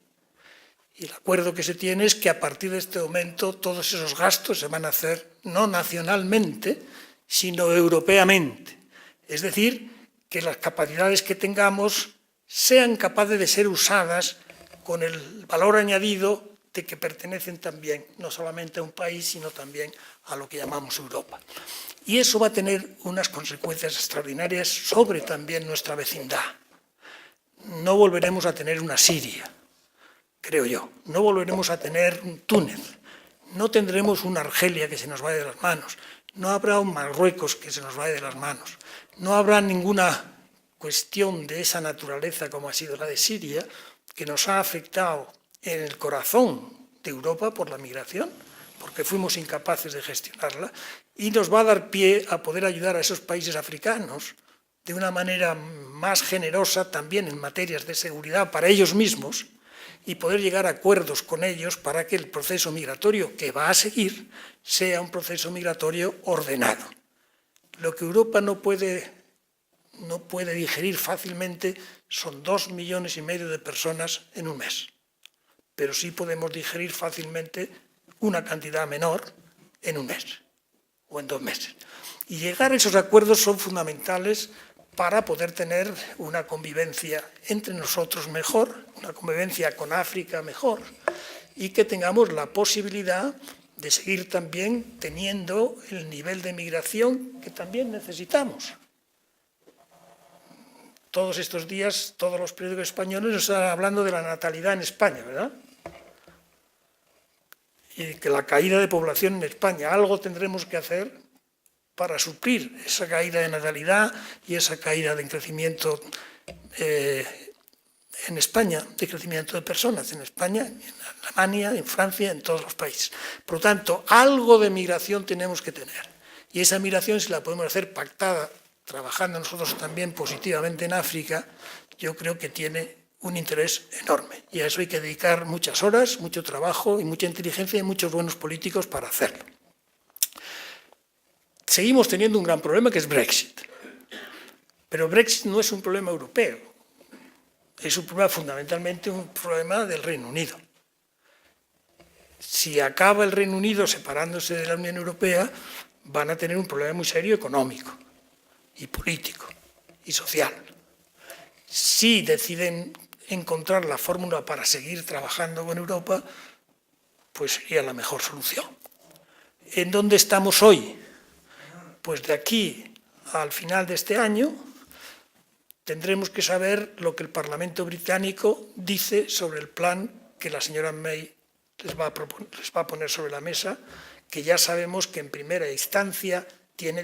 Y el acuerdo que se tiene es que a partir de este momento todos esos gastos se van a hacer no nacionalmente, sino europeamente. Es decir, que las capacidades que tengamos sean capaces de ser usadas con el valor añadido de que pertenecen también, no solamente a un país, sino también a lo que llamamos Europa. Y eso va a tener unas consecuencias extraordinarias sobre también nuestra vecindad. No volveremos a tener una Siria, creo yo. No volveremos a tener un Túnez. No tendremos una Argelia que se nos vaya de las manos. No habrá un Marruecos que se nos vaya de las manos. No habrá ninguna cuestión de esa naturaleza como ha sido la de Siria, que nos ha afectado en el corazón de Europa por la migración, porque fuimos incapaces de gestionarla, y nos va a dar pie a poder ayudar a esos países africanos de una manera más generosa también en materias de seguridad para ellos mismos y poder llegar a acuerdos con ellos para que el proceso migratorio que va a seguir sea un proceso migratorio ordenado. Lo que Europa no puede digerir fácilmente son 2,5 millones de personas en un mes, pero sí podemos digerir fácilmente una cantidad menor en un mes o en 2 meses. Y llegar a esos acuerdos son fundamentales para poder tener una convivencia entre nosotros mejor, una convivencia con África mejor, y que tengamos la posibilidad de seguir también teniendo el nivel de migración que también necesitamos. Todos estos días, todos los periódicos españoles nos están hablando de la natalidad en España, ¿verdad? Y que la caída de población en España, algo tendremos que hacer para suplir esa caída de natalidad y esa caída de crecimiento en España, de crecimiento de personas en España, en Alemania, en Francia, en todos los países. Por lo tanto, algo de migración tenemos que tener. Y esa migración, si la podemos hacer pactada, trabajando nosotros también positivamente en África, yo creo que tiene un interés enorme. Y a eso hay que dedicar muchas horas, mucho trabajo y mucha inteligencia y muchos buenos políticos para hacerlo. Seguimos teniendo un gran problema que es Brexit. Pero Brexit no es un problema europeo. Es un problema fundamentalmente un problema del Reino Unido. Si acaba el Reino Unido separándose de la Unión Europea, van a tener un problema muy serio económico y político y social. Si deciden encontrar la fórmula para seguir trabajando con Europa, pues sería la mejor solución. ¿En dónde estamos hoy? Pues de aquí al final de este año tendremos que saber lo que el Parlamento británico dice sobre el plan que la señora May les va a poner sobre la mesa, que ya sabemos que en primera instancia tiene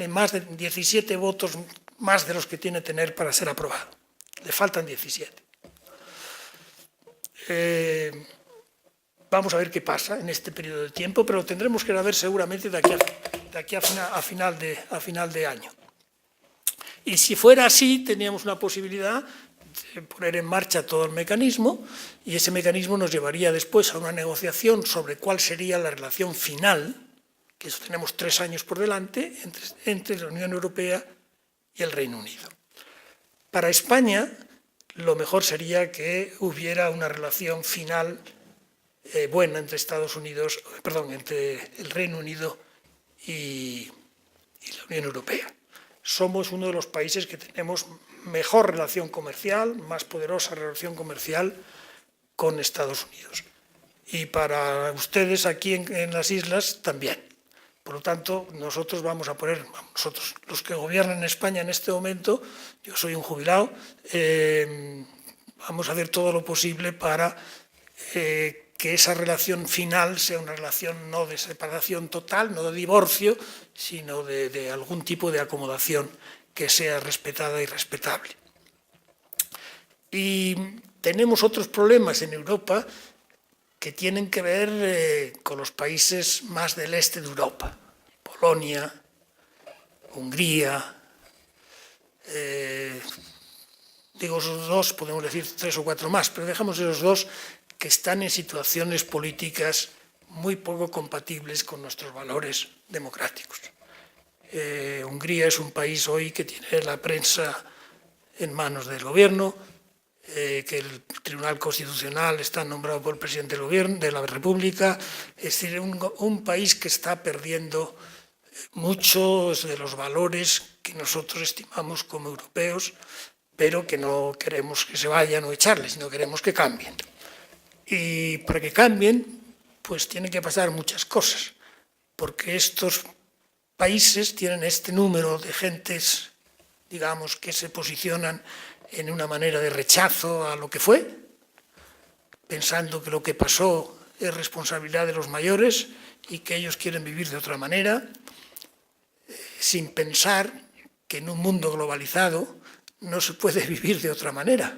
más de 17 votos más de los que tiene que tener para ser aprobado. Le faltan 17. Vamos a ver qué pasa en este periodo de tiempo, pero lo tendremos que ver seguramente de aquí a final de año. Y si fuera así, teníamos una posibilidad de poner en marcha todo el mecanismo, y ese mecanismo nos llevaría después a una negociación sobre cuál sería la relación final, que eso tenemos 3 años por delante, entre la Unión Europea y el Reino Unido. Para España, lo mejor sería que hubiera una relación final buena entre entre el Reino Unido y la Unión Europea. Somos uno de los países que tenemos mejor relación comercial, más poderosa relación comercial con Estados Unidos. Y para ustedes aquí en las islas también. Por lo tanto, nosotros los que gobiernan en España en este momento, yo soy un jubilado, vamos a hacer todo lo posible para que esa relación final sea una relación no de separación total, no de divorcio, sino de algún tipo de acomodación que sea respetada y respetable. Y tenemos otros problemas en Europa que tienen que ver con los países más del este de Europa. Polonia, Hungría, digo esos dos, podemos decir 3 o 4 más, pero dejamos esos dos que están en situaciones políticas muy poco compatibles con nuestros valores democráticos. Hungría es un país hoy que tiene la prensa en manos del gobierno, que el Tribunal Constitucional está nombrado por el presidente del gobierno, de la República, es decir, un país que está perdiendo muchos de los valores que nosotros estimamos como europeos, pero que no queremos que se vayan o echarles, sino queremos que cambien. Y para que cambien, pues tienen que pasar muchas cosas, porque estos países tienen este número de gentes, digamos, que se posicionan en una manera de rechazo a lo que fue, pensando que lo que pasó es responsabilidad de los mayores y que ellos quieren vivir de otra manera, sin pensar que en un mundo globalizado no se puede vivir de otra manera,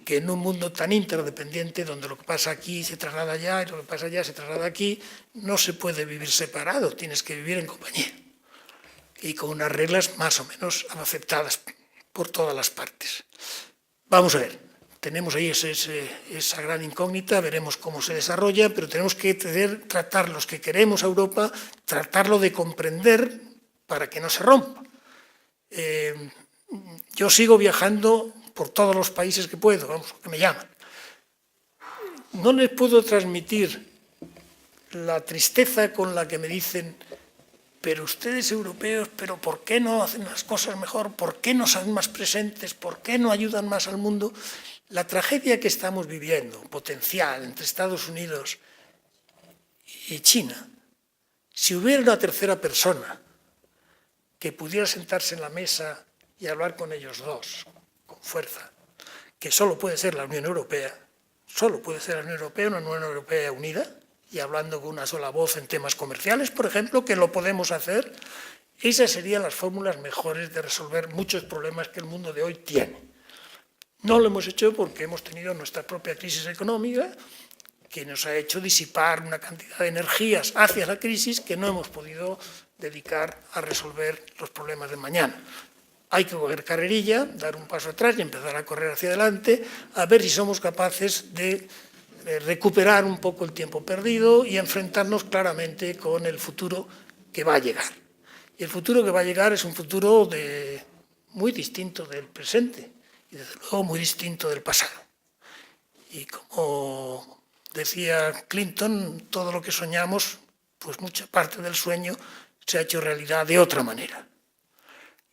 que en un mundo tan interdependiente, donde lo que pasa aquí se traslada allá y lo que pasa allá se traslada aquí, no se puede vivir separado, tienes que vivir en compañía. y con unas reglas más o menos aceptadas por todas las partes. Vamos a ver, tenemos ahí esa gran incógnita, veremos cómo se desarrolla, pero tenemos que tratar los que queremos a Europa, tratarlo de comprender para que no se rompa. Yo sigo viajando por todos los países que puedo, vamos, que me llaman. No les puedo transmitir la tristeza con la que me dicen: pero ustedes europeos, ¿pero por qué no hacen las cosas mejor? ¿Por qué no son más presentes? ¿Por qué no ayudan más al mundo? La tragedia que estamos viviendo, potencial, entre Estados Unidos y China, si hubiera una tercera persona que pudiera sentarse en la mesa y hablar con ellos dos, con fuerza, que solo puede ser la Unión Europea, solo puede ser la Unión Europea, una Unión Europea unida, y hablando con una sola voz en temas comerciales, por ejemplo, que lo podemos hacer, esas serían las fórmulas mejores de resolver muchos problemas que el mundo de hoy tiene. No lo hemos hecho porque hemos tenido nuestra propia crisis económica, que nos ha hecho disipar una cantidad de energías hacia la crisis que no hemos podido dedicar a resolver los problemas de mañana. Hay que coger carrerilla, dar un paso atrás y empezar a correr hacia adelante, a ver si somos capaces de recuperar un poco el tiempo perdido y enfrentarnos claramente con el futuro que va a llegar. Y el futuro que va a llegar es un futuro muy distinto del presente y desde luego muy distinto del pasado. Y como decía Clinton, todo lo que soñamos, pues mucha parte del sueño se ha hecho realidad de otra manera.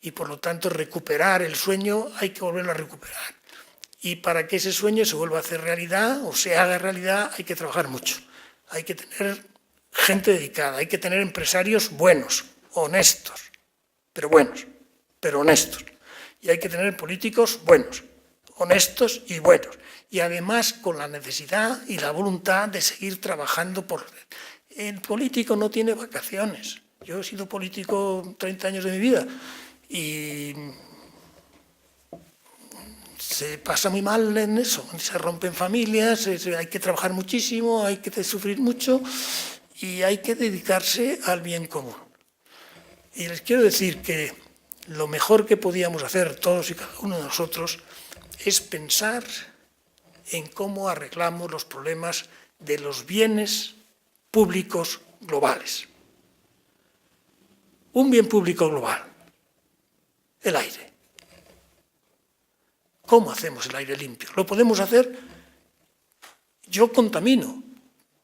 Y por lo tanto recuperar el sueño hay que volverlo a recuperar. Y para que ese sueño se vuelva a hacer realidad o se haga realidad hay que trabajar mucho. Hay que tener gente dedicada, hay que tener empresarios buenos, honestos, pero buenos, pero honestos. Y hay que tener políticos buenos, honestos y buenos. Y además con la necesidad y la voluntad de seguir trabajando por... El político no tiene vacaciones. Yo he sido político 30 años de mi vida y se pasa muy mal en eso, se rompen familias, hay que trabajar muchísimo, hay que sufrir mucho y hay que dedicarse al bien común. Y les quiero decir que lo mejor que podíamos hacer todos y cada uno de nosotros es pensar en cómo arreglamos los problemas de los bienes públicos globales. Un bien público global, el aire. ¿Cómo hacemos el aire limpio? Lo podemos hacer. Yo contamino,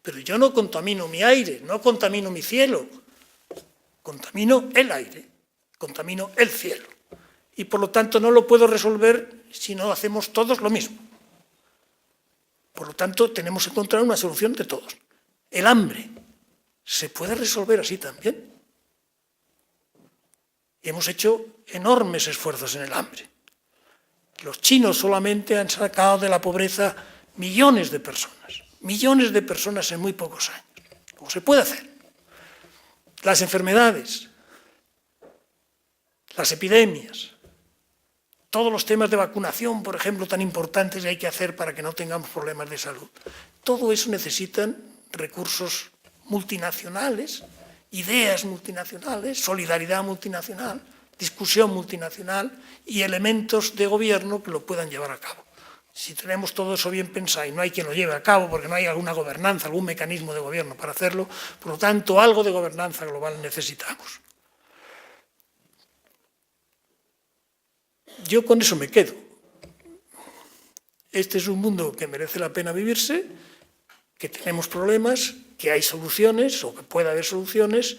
pero yo no contamino mi aire, no contamino mi cielo, contamino el aire, contamino el cielo. Y por lo tanto no lo puedo resolver si no hacemos todos lo mismo. Por lo tanto tenemos que encontrar una solución de todos. El hambre se puede resolver así también. Hemos hecho enormes esfuerzos en el hambre. Los chinos solamente han sacado de la pobreza millones de personas en muy pocos años. ¿Cómo se puede hacer? Las enfermedades, las epidemias, todos los temas de vacunación, por ejemplo, tan importantes que hay que hacer para que no tengamos problemas de salud. Todo eso necesitan recursos multinacionales, ideas multinacionales, solidaridad multinacional, discusión multinacional y elementos de gobierno que lo puedan llevar a cabo. Si tenemos todo eso bien pensado y no hay quien lo lleve a cabo porque no hay alguna gobernanza, algún mecanismo de gobierno para hacerlo, por lo tanto, algo de gobernanza global necesitamos. Yo con eso me quedo. Este es un mundo que merece la pena vivirse, que tenemos problemas, que hay soluciones o que puede haber soluciones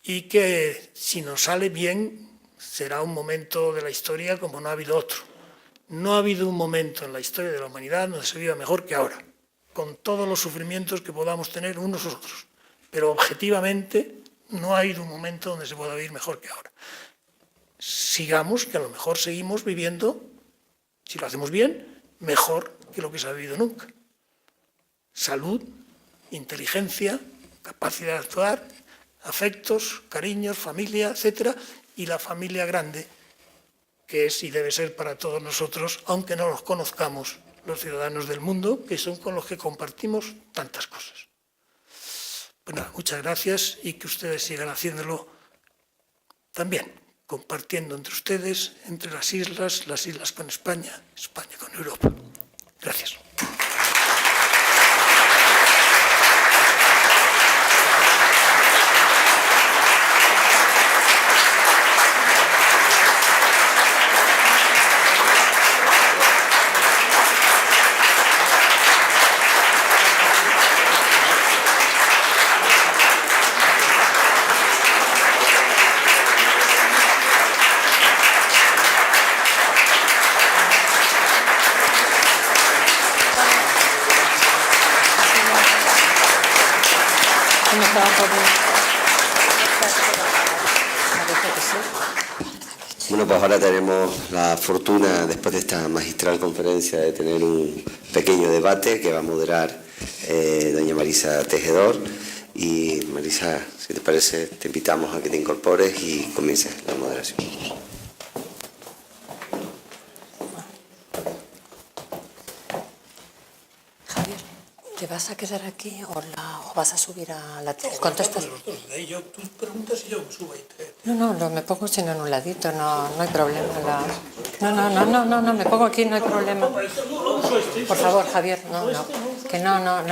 y que si nos sale bien será un momento de la historia como no ha habido otro. No ha habido un momento en la historia de la humanidad donde se viva mejor que ahora, con todos los sufrimientos que podamos tener unos u otros. Pero objetivamente no ha habido un momento donde se pueda vivir mejor que ahora. Sigamos, que a lo mejor seguimos viviendo, si lo hacemos bien, mejor que lo que se ha vivido nunca. Salud, inteligencia, capacidad de actuar, afectos, cariños, familia, etcétera, y la familia grande, que es y debe ser para todos nosotros, aunque no los conozcamos, los ciudadanos del mundo, que son con los que compartimos tantas cosas. Bueno, muchas gracias y que ustedes sigan haciéndolo también compartiendo entre ustedes, entre las islas con España, España con Europa. Gracias. Bueno, pues ahora tenemos la fortuna, después de esta magistral conferencia, de tener un pequeño debate que va a moderar doña Marisa Tejedor. Y Marisa, si te parece, te invitamos a que te incorpores y comiences la moderación. Javier, ¿te vas a quedar aquí o vas a subir a la tele? ¿Contestas? Tú preguntas y yo me subo ahí. No, me pongo sino en un ladito, no hay problema. No, me pongo aquí, no hay problema. Por favor, Javier, no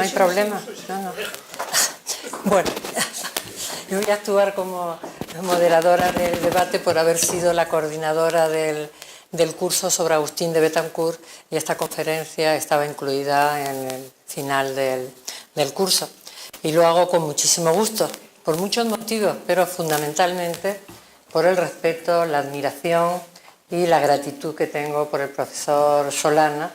hay problema. No. Bueno, yo voy a actuar como moderadora del debate por haber sido la coordinadora del curso sobre Agustín de Betancourt, y esta conferencia estaba incluida en el final del curso. Y lo hago con muchísimo gusto, por muchos motivos, pero fundamentalmente por el respeto, la admiración y la gratitud que tengo por el profesor Solana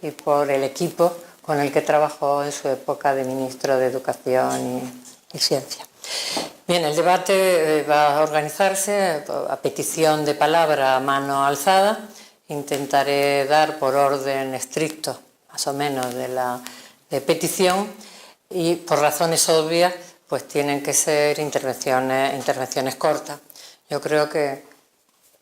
y por el equipo con el que trabajó en su época de ministro de Educación y Ciencia. Bien, el debate va a organizarse a petición de palabra a mano alzada. Intentaré dar por orden estricto, más o menos, de petición, y por razones obvias, pues tienen que ser intervenciones cortas. Yo creo que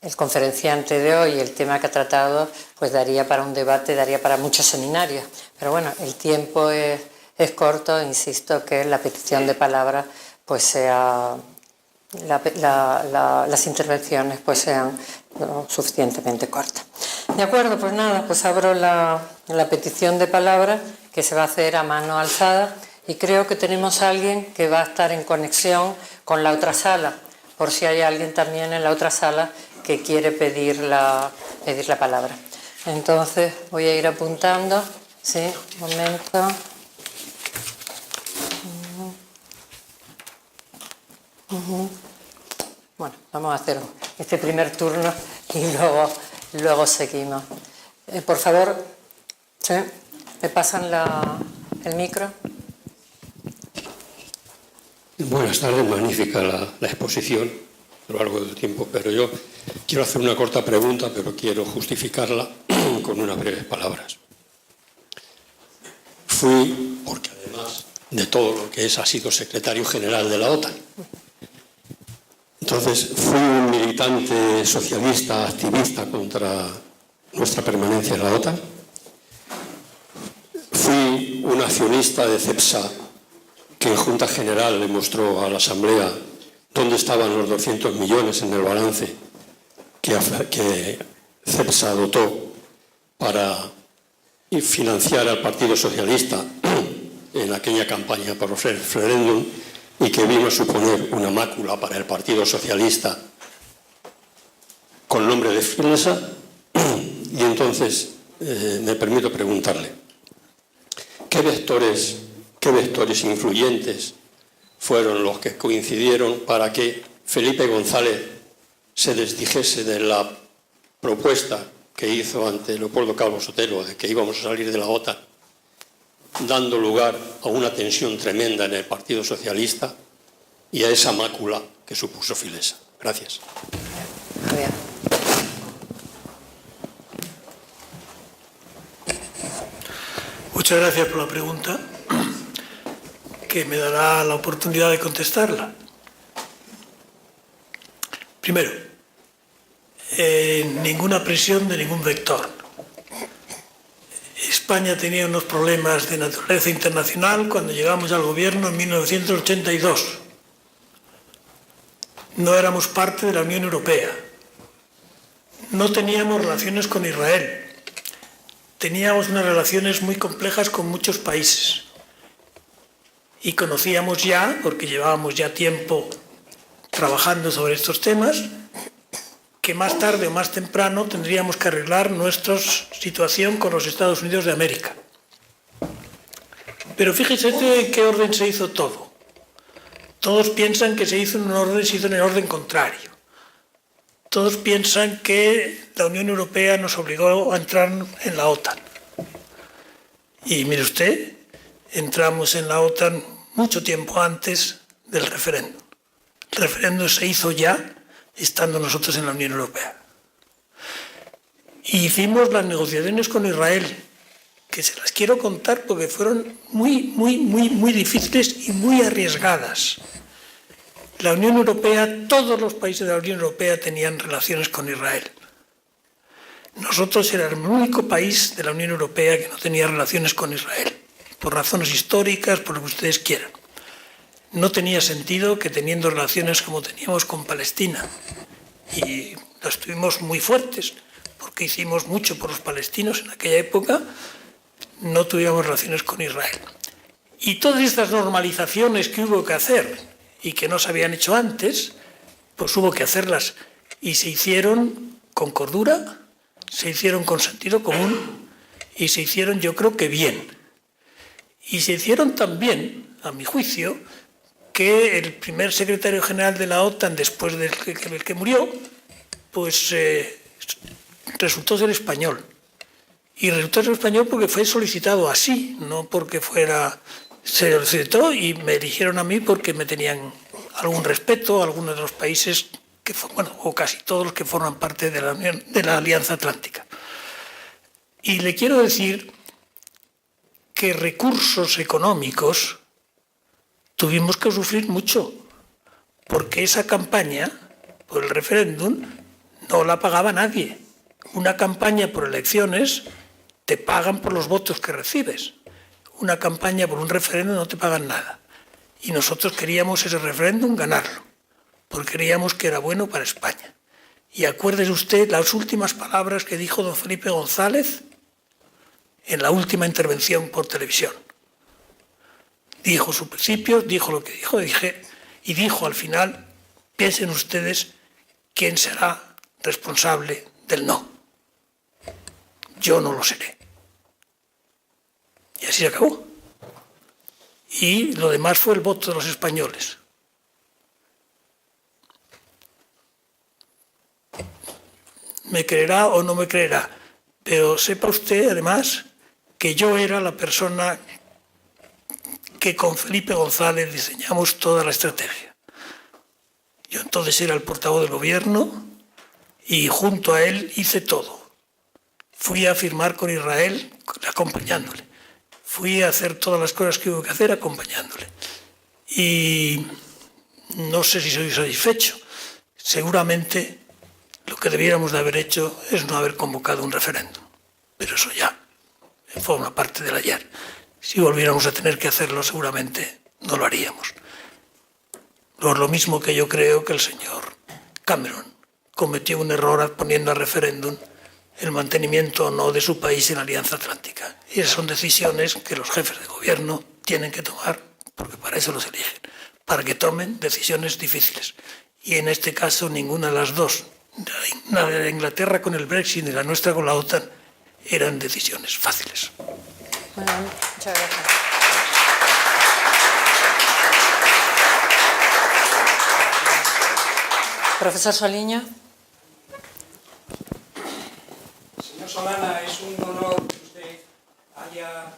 el conferenciante de hoy, el tema que ha tratado, pues daría para un debate, daría para muchos seminarios. Pero bueno, el tiempo es corto, insisto que la petición de palabra pues sea, las intervenciones pues sean suficientemente cortas. De acuerdo, pues nada, pues abro la petición de palabra, que se va a hacer a mano alzada, y creo que tenemos a alguien que va a estar en conexión con la otra sala, por si hay alguien también en la otra sala que quiere pedir la palabra. Entonces voy a ir apuntando. Sí, un momento. Bueno, vamos a hacer este primer turno y luego seguimos. Por favor, ¿sí? ¿Me pasan el micro? Buenas tardes, magnífica la exposición a lo largo del tiempo, pero yo quiero hacer una corta pregunta, pero quiero justificarla con unas breves palabras. Fui, porque además de todo lo que ha sido secretario general de la OTAN. Entonces, fui un militante socialista, activista contra nuestra permanencia en la OTAN. Fui un accionista de CEPSA, que en Junta General le mostró a la Asamblea dónde estaban los 200 millones en el balance que CEPSA dotó para financiar al Partido Socialista en aquella campaña por el referéndum, y que vino a suponer una mácula para el Partido Socialista con nombre de Filesa. Y entonces me permito preguntarle, ¿qué vectores influyentes fueron los que coincidieron para que Felipe González se desdijese de la propuesta que hizo ante Leopoldo Calvo Sotelo de que íbamos a salir de la OTAN, dando lugar a una tensión tremenda en el Partido Socialista y a esa mácula que supuso Filesa? Gracias. Javier. Muchas gracias por la pregunta, que me dará la oportunidad de contestarla. Primero, ninguna presión de ningún vector. España tenía unos problemas de naturaleza internacional cuando llegamos al gobierno en 1982. no éramos parte de la Unión Europea, no teníamos relaciones con Israel, teníamos unas relaciones muy complejas con muchos países y conocíamos ya, porque llevábamos ya tiempo trabajando sobre estos temas, que más tarde o más temprano tendríamos que arreglar nuestra situación con los Estados Unidos de América. Pero fíjese en qué orden se hizo todo. Todos piensan que se hizo en el orden contrario. Todos piensan que la Unión Europea nos obligó a entrar en la OTAN. Y mire usted, entramos en la OTAN mucho tiempo antes del referéndum. El referéndum se hizo ya estando nosotros en la Unión Europea. Y hicimos las negociaciones con Israel, que se las quiero contar porque fueron muy difíciles y muy arriesgadas. La Unión Europea, todos los países de la Unión Europea tenían relaciones con Israel. Nosotros éramos el único país de la Unión Europea que no tenía relaciones con Israel, por razones históricas, por lo que ustedes quieran. No tenía sentido que teniendo relaciones como teníamos con Palestina, y las tuvimos muy fuertes, porque hicimos mucho por los palestinos en aquella época, no tuviéramos relaciones con Israel. Y todas estas normalizaciones que hubo que hacer y que no se habían hecho antes, pues hubo que hacerlas y se hicieron con cordura, se hicieron con sentido común y se hicieron, yo creo que bien. Y se hicieron también, a mi juicio, que el primer secretario general de la OTAN, después del que murió, pues resultó ser español. Y resultó ser español porque fue solicitado así, no porque fuera... Se solicitó y me eligieron a mí porque me tenían algún respeto a algunos de los países, o casi todos los que forman parte de la Alianza Atlántica. Y le quiero decir que recursos económicos tuvimos que sufrir mucho, porque esa campaña por el referéndum no la pagaba nadie. Una campaña por elecciones te pagan por los votos que recibes. Una campaña por un referéndum no te pagan nada. Y nosotros queríamos ese referéndum ganarlo, porque creíamos que era bueno para España. Y acuérdese usted las últimas palabras que dijo don Felipe González en la última intervención por televisión. Dijo sus principios, dijo lo que dijo, y dijo al final, piensen ustedes quién será responsable del no. Yo no lo seré. Y así se acabó. Y lo demás fue el voto de los españoles. Me creerá o no me creerá, pero sepa usted, además, que yo era la persona que con Felipe González diseñamos toda la estrategia. Yo entonces era el portavoz del gobierno y junto a él hice todo. Fui a firmar con Israel acompañándole. Fui a hacer todas las cosas que hubo que hacer acompañándole. Y no sé si soy satisfecho. Seguramente lo que debiéramos de haber hecho es no haber convocado un referéndum. Pero eso ya forma parte del ayer. Si volviéramos a tener que hacerlo, seguramente no lo haríamos. Por lo mismo que yo creo que el señor Cameron cometió un error poniendo a referéndum el mantenimiento o no de su país en la Alianza Atlántica. Y esas son decisiones que los jefes de gobierno tienen que tomar, porque para eso los eligen, para que tomen decisiones difíciles. Y en este caso ninguna de las dos, la de Inglaterra con el Brexit y la nuestra con la OTAN, eran decisiones fáciles. Bueno, muchas gracias. Profesor Soliño. Señor Solana, es un honor que usted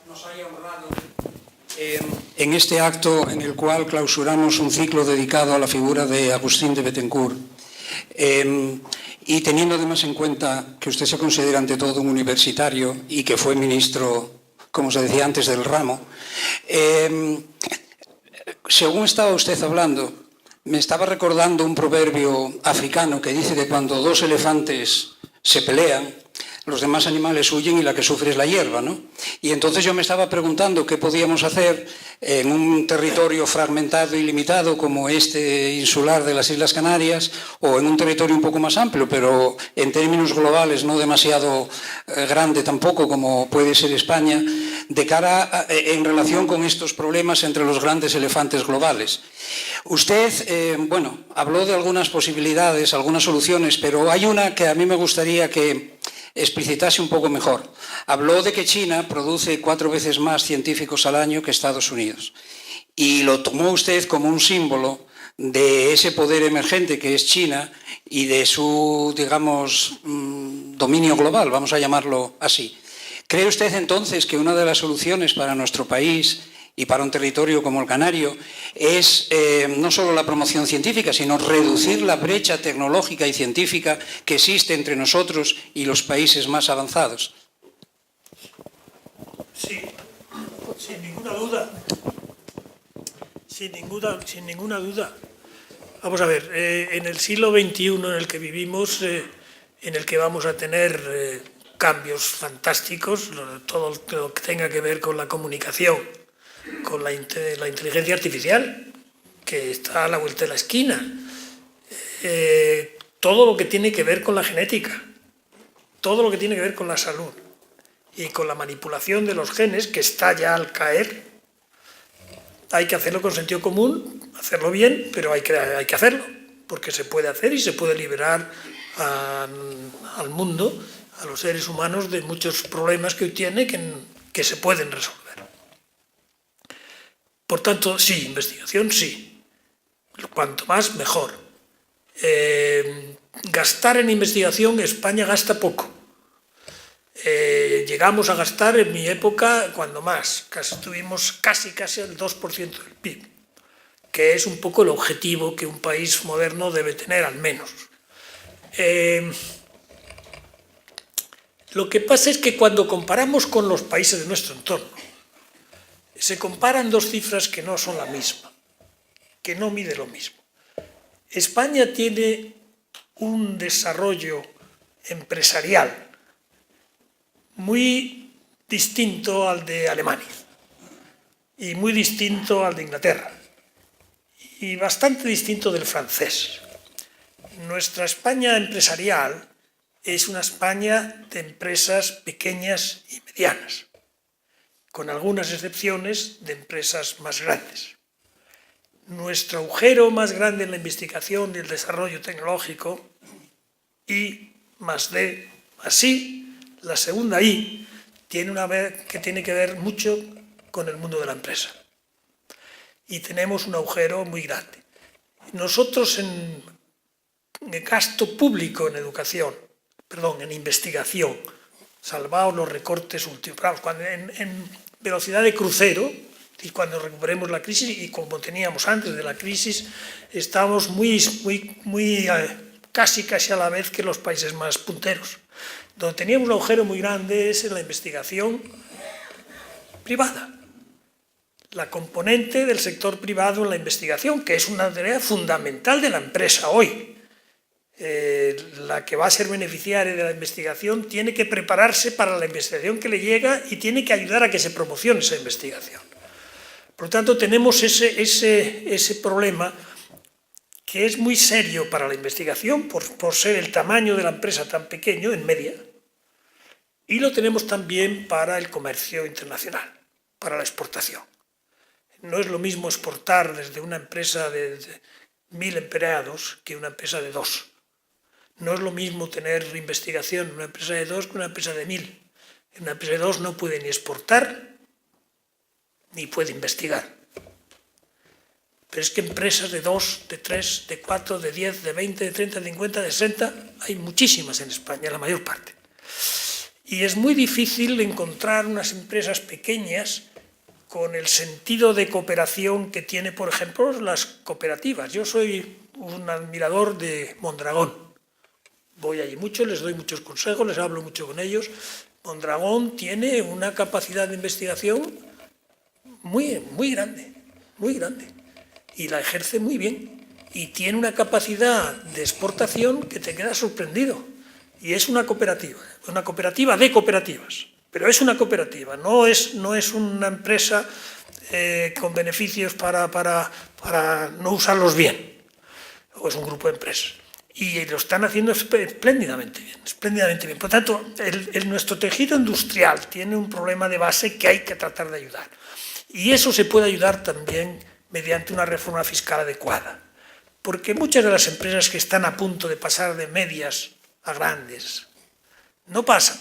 nos haya honrado en este acto en el cual clausuramos un ciclo dedicado a la figura de Agustín de Bethencourt. Y teniendo además en cuenta que usted se considera ante todo un universitario y que fue ministro, como se decía antes, del ramo, según estaba usted hablando, me estaba recordando un proverbio africano que dice que cuando dos elefantes se pelean, los demás animales huyen y la que sufre es la hierba, ¿no? Y entonces yo me estaba preguntando qué podíamos hacer en un territorio fragmentado y limitado como este insular de las Islas Canarias, o en un territorio un poco más amplio, pero en términos globales no demasiado grande tampoco como puede ser España, de cara en relación con estos problemas entre los grandes elefantes globales. Usted, bueno, habló de algunas posibilidades, algunas soluciones, pero hay una que a mí me gustaría que explicitase un poco mejor. Habló de que China produce 4 veces más científicos al año que Estados Unidos. Y lo tomó usted como un símbolo de ese poder emergente que es China y de su, digamos, dominio global, vamos a llamarlo así. ¿Cree usted entonces que una de las soluciones para nuestro país y para un territorio como el Canario es no solo la promoción científica, sino reducir la brecha tecnológica y científica que existe entre nosotros y los países más avanzados? Sí, sin ninguna duda. Sin ninguna duda. Vamos a ver, en el siglo XXI en el que vivimos, en el que vamos a tener cambios fantásticos, todo lo que tenga que ver con la comunicación, con la inteligencia artificial, que está a la vuelta de la esquina, todo lo que tiene que ver con la genética, todo lo que tiene que ver con la salud y con la manipulación de los genes, que está ya al caer. Hay que hacerlo con sentido común, hacerlo bien, pero hay que hacerlo, porque se puede hacer y se puede liberar al mundo, a los seres humanos, de muchos problemas que hoy tiene que se pueden resolver. Por tanto, sí, investigación, sí. Cuanto más, mejor. Gastar en investigación, España gasta poco. Llegamos a gastar en mi época cuando más, tuvimos casi el 2% del PIB, que es un poco el objetivo que un país moderno debe tener, al menos. Lo que pasa es que cuando comparamos con los países de nuestro entorno, se comparan dos cifras que no son la misma, que no mide lo mismo. España tiene un desarrollo empresarial muy distinto al de Alemania y muy distinto al de Inglaterra y bastante distinto del francés. Nuestra España empresarial es una España de empresas pequeñas y medianas, con algunas excepciones de empresas más grandes. Nuestro agujero más grande en la investigación y el desarrollo tecnológico, I más D más I, la segunda I, tiene que ver mucho con el mundo de la empresa. Y tenemos un agujero muy grande. Nosotros en gasto público en en investigación, salvados los recortes últimos, cuando en velocidad de crucero, y cuando recuperemos la crisis, y como teníamos antes de la crisis, estamos casi a la vez que los países más punteros. Donde teníamos un agujero muy grande es en la investigación privada, la componente del sector privado en la investigación, que es una tarea fundamental de la empresa hoy. La que va a ser beneficiaria de la investigación tiene que prepararse para la investigación que le llega y tiene que ayudar a que se promocione esa investigación. Por lo tanto, tenemos ese problema que es muy serio para la investigación por ser el tamaño de la empresa tan pequeño, en media, y lo tenemos también para el comercio internacional, para la exportación. No es lo mismo exportar desde una empresa de 1.000 empleados que una empresa de 2. No es lo mismo tener investigación en una empresa de 2 que una empresa de 1.000. En una empresa de 2 no puede ni exportar ni puede investigar. Pero es que empresas de 2, de 3, de 4, de 10, de 20, de 30, de 50, de 60, hay muchísimas en España, la mayor parte. Y es muy difícil encontrar unas empresas pequeñas con el sentido de cooperación que tiene, por ejemplo, las cooperativas. Yo soy un admirador de Mondragón. Voy allí mucho, les doy muchos consejos, les hablo mucho con ellos. Mondragón tiene una capacidad de investigación muy grande, muy grande. Y la ejerce muy bien. Y tiene una capacidad de exportación que te queda sorprendido. Y es una cooperativa de cooperativas, pero es una cooperativa, no es una empresa con beneficios para no usarlos bien, o es un grupo de empresas. Y lo están haciendo espléndidamente bien. Por tanto, nuestro tejido industrial tiene un problema de base que hay que tratar de ayudar. Y eso se puede ayudar también mediante una reforma fiscal adecuada. Porque muchas de las empresas que están a punto de pasar de medias a grandes no pasan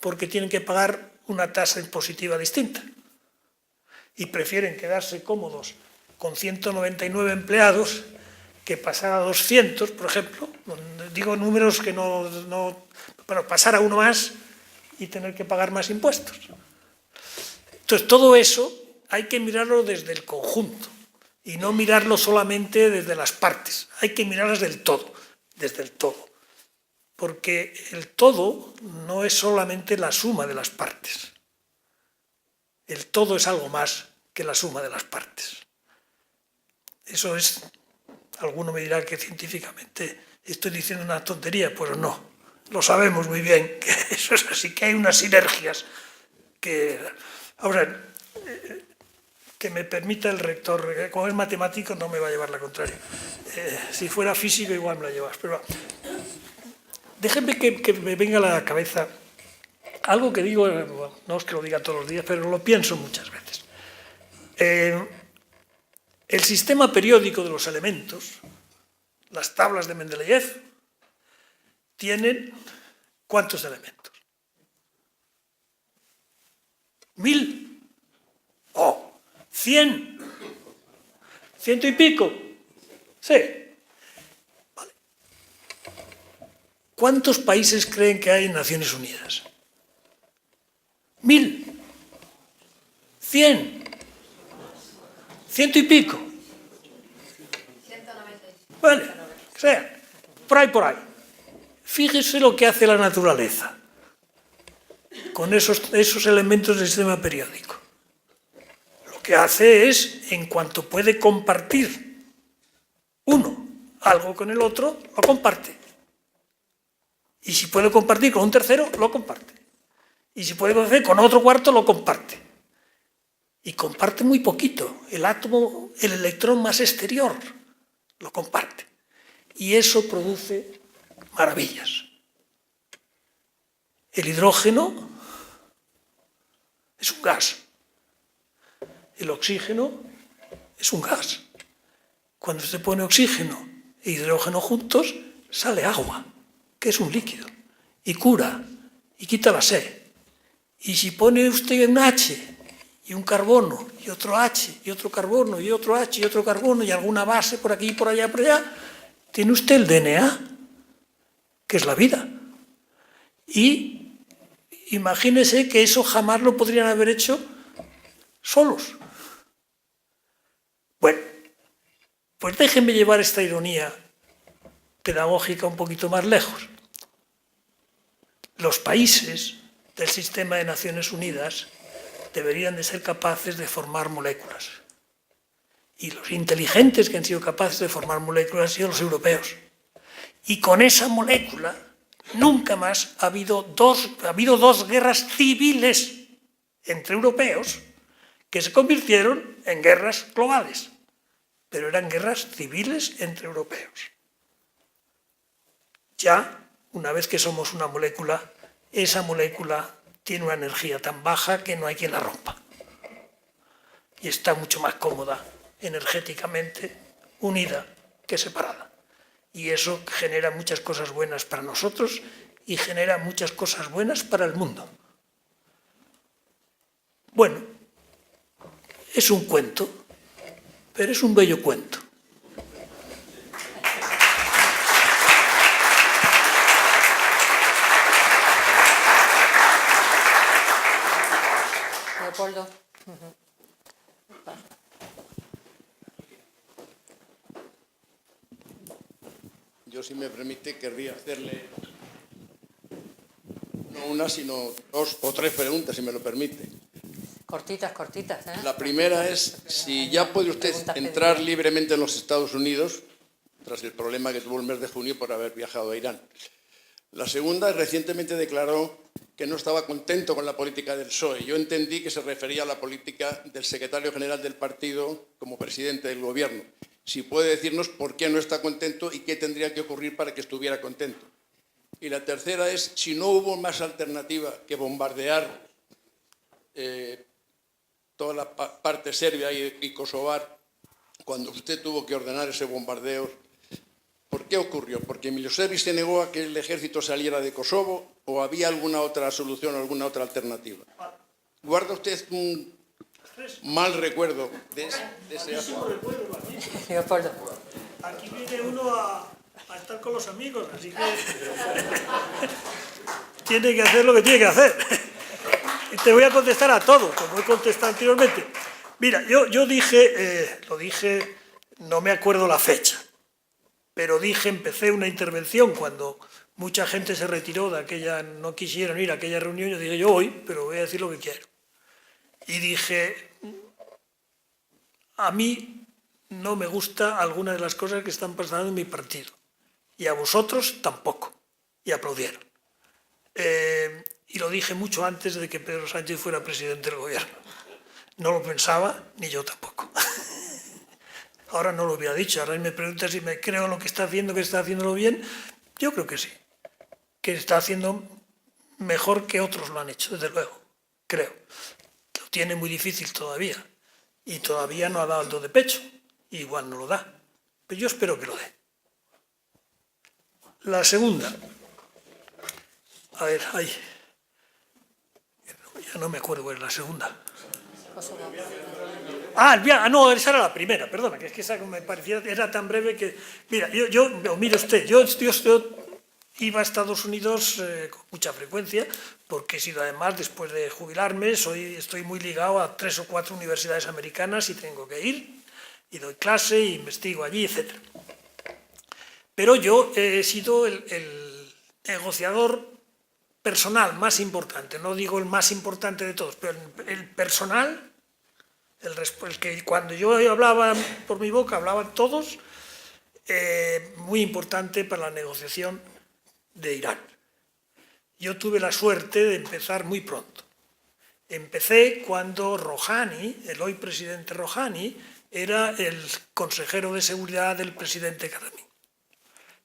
porque tienen que pagar una tasa impositiva distinta. Y prefieren quedarse cómodos con 199 empleados que pasar a 200, por ejemplo, digo números que pero pasar a uno más y tener que pagar más impuestos. Entonces, todo eso hay que mirarlo desde el conjunto y no mirarlo solamente desde las partes, hay que mirarlas desde el todo. Porque el todo no es solamente la suma de las partes. El todo es algo más que la suma de las partes. Eso es... Alguno me dirá que científicamente estoy diciendo una tontería, pues no, lo sabemos muy bien, que eso es así, que hay unas sinergias que... Ahora, que me permita el rector, como es matemático no me va a llevar la contraria. Si fuera físico igual me la llevas, pero déjenme que me venga a la cabeza algo que digo, no es que lo diga todos los días, pero lo pienso muchas veces. El sistema periódico de los elementos, las tablas de Mendeleev, tienen ¿cuántos elementos? 1000 o 100, 100 y pico. Sí. Vale. ¿Cuántos países creen que hay en Naciones Unidas? 1000, 100. 100 y pico. 196. Vale, o sea, por ahí. Fíjese lo que hace la naturaleza con esos elementos del sistema periódico. Lo que hace es, en cuanto puede compartir uno algo con el otro, lo comparte. Y si puede compartir con un tercero, lo comparte. Y si puede compartir con otro cuarto, lo comparte. Y comparte muy poquito. El átomo, el electrón más exterior, lo comparte. Y eso produce maravillas. El hidrógeno es un gas. El oxígeno es un gas. Cuando se pone oxígeno e hidrógeno juntos, sale agua, que es un líquido. Y cura, y quita la sed. Y si pone usted un H... y un carbono, y otro H, y otro carbono, y otro H, y otro carbono, y alguna base por aquí, por allá, tiene usted el DNA, que es la vida. Y imagínese que eso jamás lo podrían haber hecho solos. Bueno, pues déjenme llevar esta ironía pedagógica un poquito más lejos. Los países del sistema de Naciones Unidas deberían de ser capaces de formar moléculas. Y los inteligentes que han sido capaces de formar moléculas han sido los europeos. Y con esa molécula nunca más ha habido dos guerras civiles entre europeos que se convirtieron en guerras globales. Pero eran guerras civiles entre europeos. Ya, una vez que somos una molécula, esa molécula tiene una energía tan baja que no hay quien la rompa. Y está mucho más cómoda, energéticamente, unida que separada. Y eso genera muchas cosas buenas para nosotros y genera muchas cosas buenas para el mundo. Bueno, es un cuento, pero es un bello cuento. Leopoldo. Yo, si me permite, querría hacerle no una, sino 2 o 3 preguntas, si me lo permite. Cortitas, ¿eh? La primera es si ya puede usted entrar libremente en los Estados Unidos tras el problema que tuvo el mes de junio por haber viajado a Irán. La segunda, recientemente declaró que no estaba contento con la política del PSOE. Yo entendí que se refería a la política del secretario general del partido como presidente del gobierno. Si puede decirnos por qué no está contento y qué tendría que ocurrir para que estuviera contento. Y la tercera es, si no hubo más alternativa que bombardear toda la parte serbia y kosovar, cuando usted tuvo que ordenar ese bombardeo, ¿por qué ocurrió? ¿Porque Milosevic se negó a que el ejército saliera de Kosovo o había alguna otra solución, alguna otra alternativa? ¿Guarda usted un mal recuerdo de ese acto? Leopoldo. Aquí viene uno a estar con los amigos, así que tiene que hacer lo que tiene que hacer. Y te voy a contestar a todo, como he contestado anteriormente. Mira, yo dije, lo dije, no me acuerdo la fecha, pero empecé una intervención cuando mucha gente se retiró de aquella, no quisieron ir a aquella reunión, yo dije, yo voy, pero voy a decir lo que quiero. Y dije, a mí no me gusta alguna de las cosas que están pasando en mi partido, y a vosotros tampoco, y aplaudieron. Y lo dije mucho antes de que Pedro Sánchez fuera presidente del gobierno. No lo pensaba, ni yo tampoco. Ahora no lo hubiera dicho, ahora me pregunta si me creo lo que está haciendo, que está haciéndolo bien. Yo creo que sí, que está haciendo mejor que otros lo han hecho, desde luego, creo. Lo tiene muy difícil todavía, y todavía no ha dado el do de pecho, igual no lo da, pero yo espero que lo dé. La segunda, a ver, ya no me acuerdo cuál es la segunda. No, esa era la primera, perdona, que es que esa me parecía, era tan breve que... Mira, mire usted, yo iba a Estados Unidos con mucha frecuencia, porque he sido además, después de jubilarme, estoy muy ligado a 3 o 4 universidades americanas y tengo que ir, y doy clase, y investigo allí, etc. Pero yo he sido el negociador personal más importante, no digo el más importante de todos, pero el personal, el que cuando yo hablaba por mi boca, hablaban todos, muy importante para la negociación de Irán. Yo tuve la suerte de empezar muy pronto. Empecé cuando Rouhani, el hoy presidente Rouhani, era el consejero de seguridad del presidente Kadami.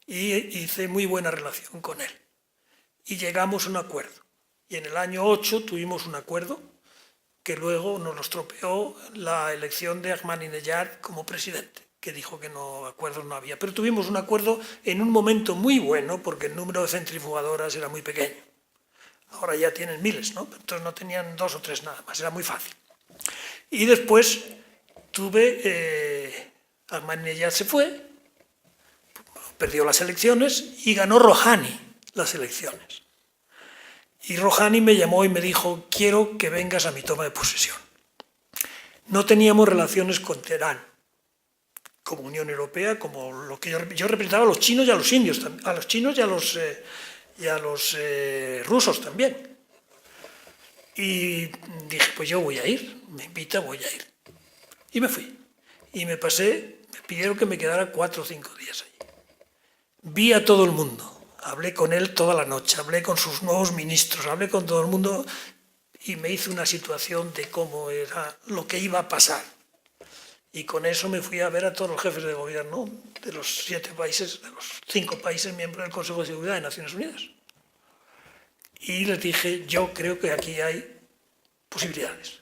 Y hice muy buena relación con él. Y llegamos a un acuerdo. Y en el año 8 tuvimos un acuerdo que luego nos lo estropeó la elección de Ahmadinejad como presidente, que dijo que no, acuerdos no había. Pero tuvimos un acuerdo en un momento muy bueno, porque el número de centrifugadoras era muy pequeño. Ahora ya tienen miles, ¿no? Entonces no tenían 2 o 3 nada más, era muy fácil. Y después Ahmadinejad se fue, perdió las elecciones y ganó Rouhani las elecciones. Y Rouhani me llamó y me dijo, quiero que vengas a mi toma de posesión. No teníamos relaciones con Teherán, como Unión Europea, como lo que yo representaba a los chinos y a los indios, a los chinos y a los rusos también. Y dije, pues yo voy a ir, me invita, voy a ir. Y me fui. Y me pidieron que me quedara 4 o 5 días allí. Vi a todo el mundo. Hablé con él toda la noche, hablé con sus nuevos ministros, hablé con todo el mundo y me hice una situación de cómo era lo que iba a pasar. Y con eso me fui a ver a todos los jefes de gobierno de los 7 países, de los 5 países miembros del Consejo de Seguridad de Naciones Unidas. Y les dije, yo creo que aquí hay posibilidades.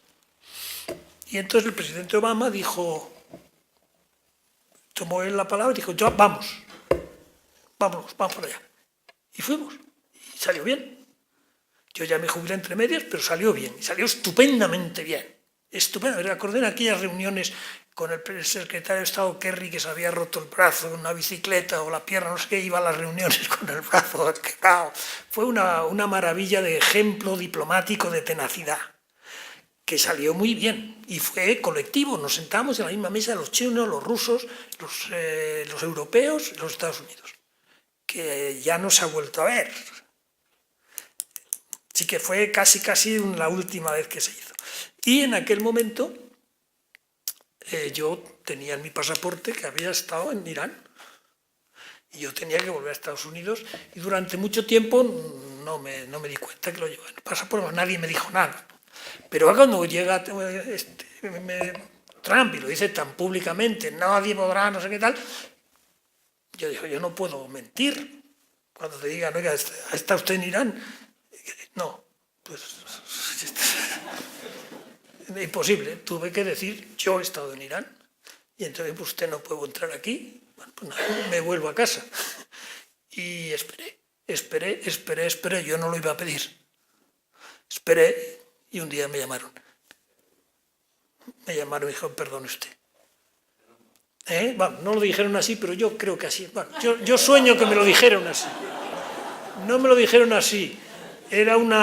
Y entonces el presidente Obama tomó él la palabra y dijo, vamos para allá. Y fuimos, y salió bien. Yo ya me jubilé entre medias, pero salió bien, y salió estupendamente bien. Estupendo. Me acordé en aquellas reuniones con el secretario de Estado Kerry, que se había roto el brazo en una bicicleta o la pierna, no sé qué, iba a las reuniones con el brazo quebrado. Fue una maravilla de ejemplo diplomático de tenacidad, que salió muy bien, y fue colectivo. Nos sentamos en la misma mesa los chinos, los rusos, los europeos y los Estados Unidos, que ya no se ha vuelto a ver. Así que fue casi la última vez que se hizo. Y en aquel momento yo tenía en mi pasaporte que había estado en Irán. Y yo tenía que volver a Estados Unidos y durante mucho tiempo no me di cuenta que lo llevaba en el pasaporte, nadie me dijo nada. Pero cuando llega Trump y lo dice tan públicamente, nadie podrá, no sé qué tal, yo digo, yo no puedo mentir. Cuando te digan, oiga, ¿está usted en Irán? No, pues imposible. Tuve que decir, yo he estado en Irán y entonces pues, usted no puede entrar aquí. Bueno, pues nada, me vuelvo a casa. Y esperé. Yo no lo iba a pedir. Esperé y un día me llamaron. Me llamaron y dijeron, perdone usted. Bueno, no lo dijeron así, pero yo creo que así. Bueno, yo sueño que me lo dijeron así. No me lo dijeron así. Era un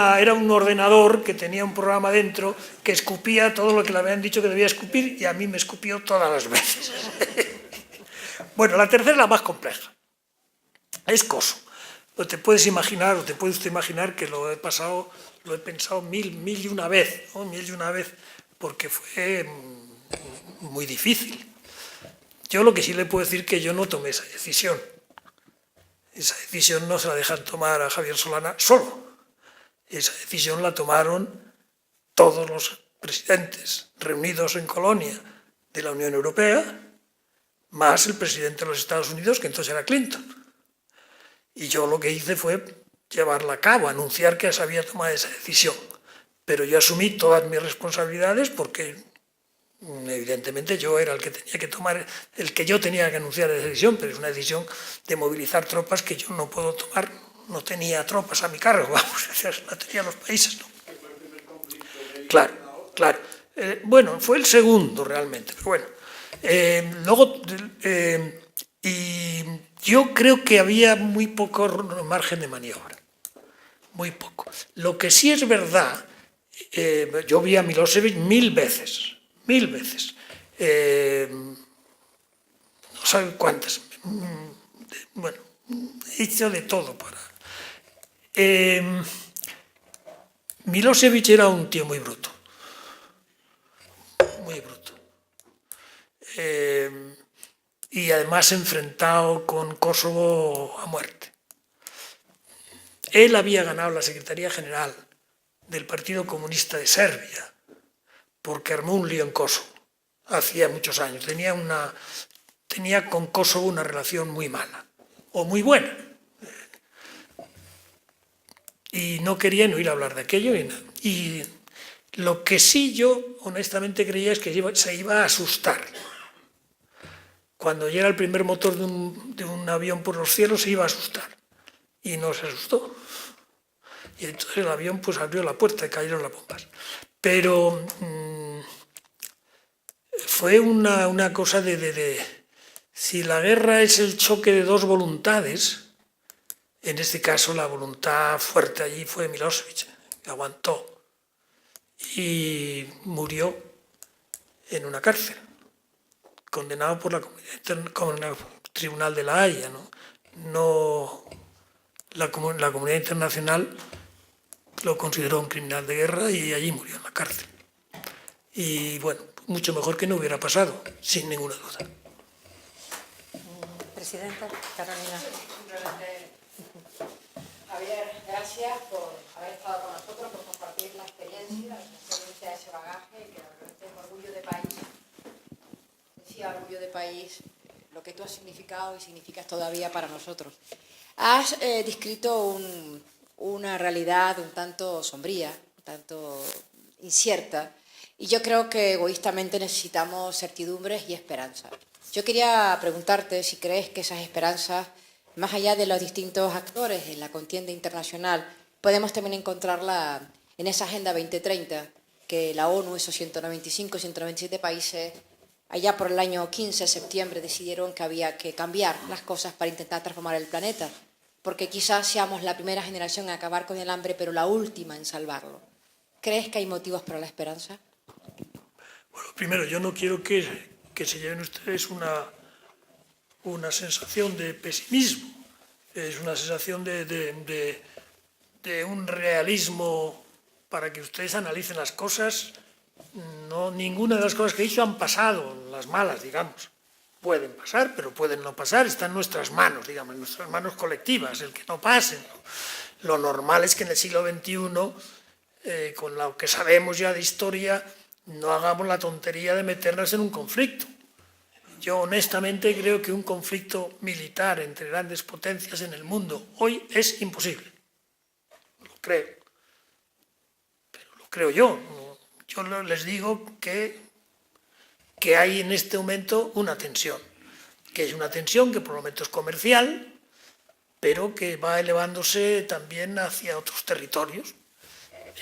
ordenador que tenía un programa dentro que escupía todo lo que le habían dicho que debía escupir y a mí me escupió todas las veces. Bueno, la tercera es la más compleja. Es Kosovo. Pues te puedes imaginar, o te puede usted imaginar que lo he pensado mil y una vez, ¿no? Mil y una vez, porque fue muy difícil. Yo lo que sí le puedo decir que yo no tomé esa decisión. Esa decisión no se la dejan tomar a Javier Solana solo. Esa decisión la tomaron todos los presidentes reunidos en Colonia de la Unión Europea, más el presidente de los Estados Unidos, que entonces era Clinton. Y yo lo que hice fue llevarla a cabo, anunciar que se había tomado esa decisión. Pero yo asumí todas mis responsabilidades porque evidentemente yo era el que tenía que tomar, el que yo tenía que anunciar esa decisión, pero es una decisión de movilizar tropas que yo no puedo tomar, no tenía tropas a mi cargo, vamos, la tenían los países, ¿no? Claro. Bueno, fue el segundo realmente, pero bueno. Luego, y yo creo que había muy poco margen de maniobra, muy poco. Lo que sí es verdad, yo vi a Milosevic mil veces. No saben cuántas. Bueno, he hecho de todo para... Milosevic era un tío muy bruto. Y además enfrentado con Kosovo a muerte. Él había ganado la Secretaría General del Partido Comunista de Serbia porque armó un lío en Kosovo hacía muchos años. Tenía con Kosovo una relación muy mala o muy buena. Y no quería ni oír hablar de aquello. Y lo que sí yo honestamente creía es que se iba a asustar. Cuando llega el primer motor de un avión por los cielos se iba a asustar. Y no se asustó. Y entonces el avión pues abrió la puerta y cayeron las bombas. Pero fue una cosa si la guerra es el choque de dos voluntades, en este caso la voluntad fuerte allí fue Milosevic, que aguantó y murió en una cárcel, condenado por con el Tribunal de la Haya, ¿no? La comunidad internacional lo consideró un criminal de guerra y allí murió en la cárcel. Y bueno, mucho mejor que no hubiera pasado, sin ninguna duda. Presidenta Carolina. Javier, gracias por haber estado con nosotros, por compartir la experiencia de ese bagaje, que realmente es orgullo de país. Decía orgullo de país, lo que tú has significado y significas todavía para nosotros. Has descrito una realidad un tanto sombría, un tanto incierta, y yo creo que egoístamente necesitamos certidumbres y esperanza. Yo quería preguntarte si crees que esas esperanzas, más allá de los distintos actores en la contienda internacional, podemos también encontrarla en esa Agenda 2030, que la ONU, esos 195, 197 países, allá por el año 15 de septiembre, decidieron que había que cambiar las cosas para intentar transformar el planeta, porque quizás seamos la primera generación en acabar con el hambre, pero la última en salvarlo. ¿Crees que hay motivos para la esperanza? Bueno, primero, yo no quiero que se lleven ustedes una sensación de pesimismo, es una sensación de un realismo para que ustedes analicen las cosas. No, ninguna de las cosas que he dicho han pasado, las malas, digamos. Pueden pasar, pero pueden no pasar, está en nuestras manos, digamos, en nuestras manos colectivas, el que no pasen. Lo normal es que en el siglo XXI, con lo que sabemos ya de historia, no hagamos la tontería de meternos en un conflicto. Yo honestamente creo que un conflicto militar entre grandes potencias en el mundo hoy es imposible. Lo creo. Pero lo creo yo. Yo les digo que hay en este momento una tensión, que es una tensión que por el momento es comercial, pero que va elevándose también hacia otros territorios.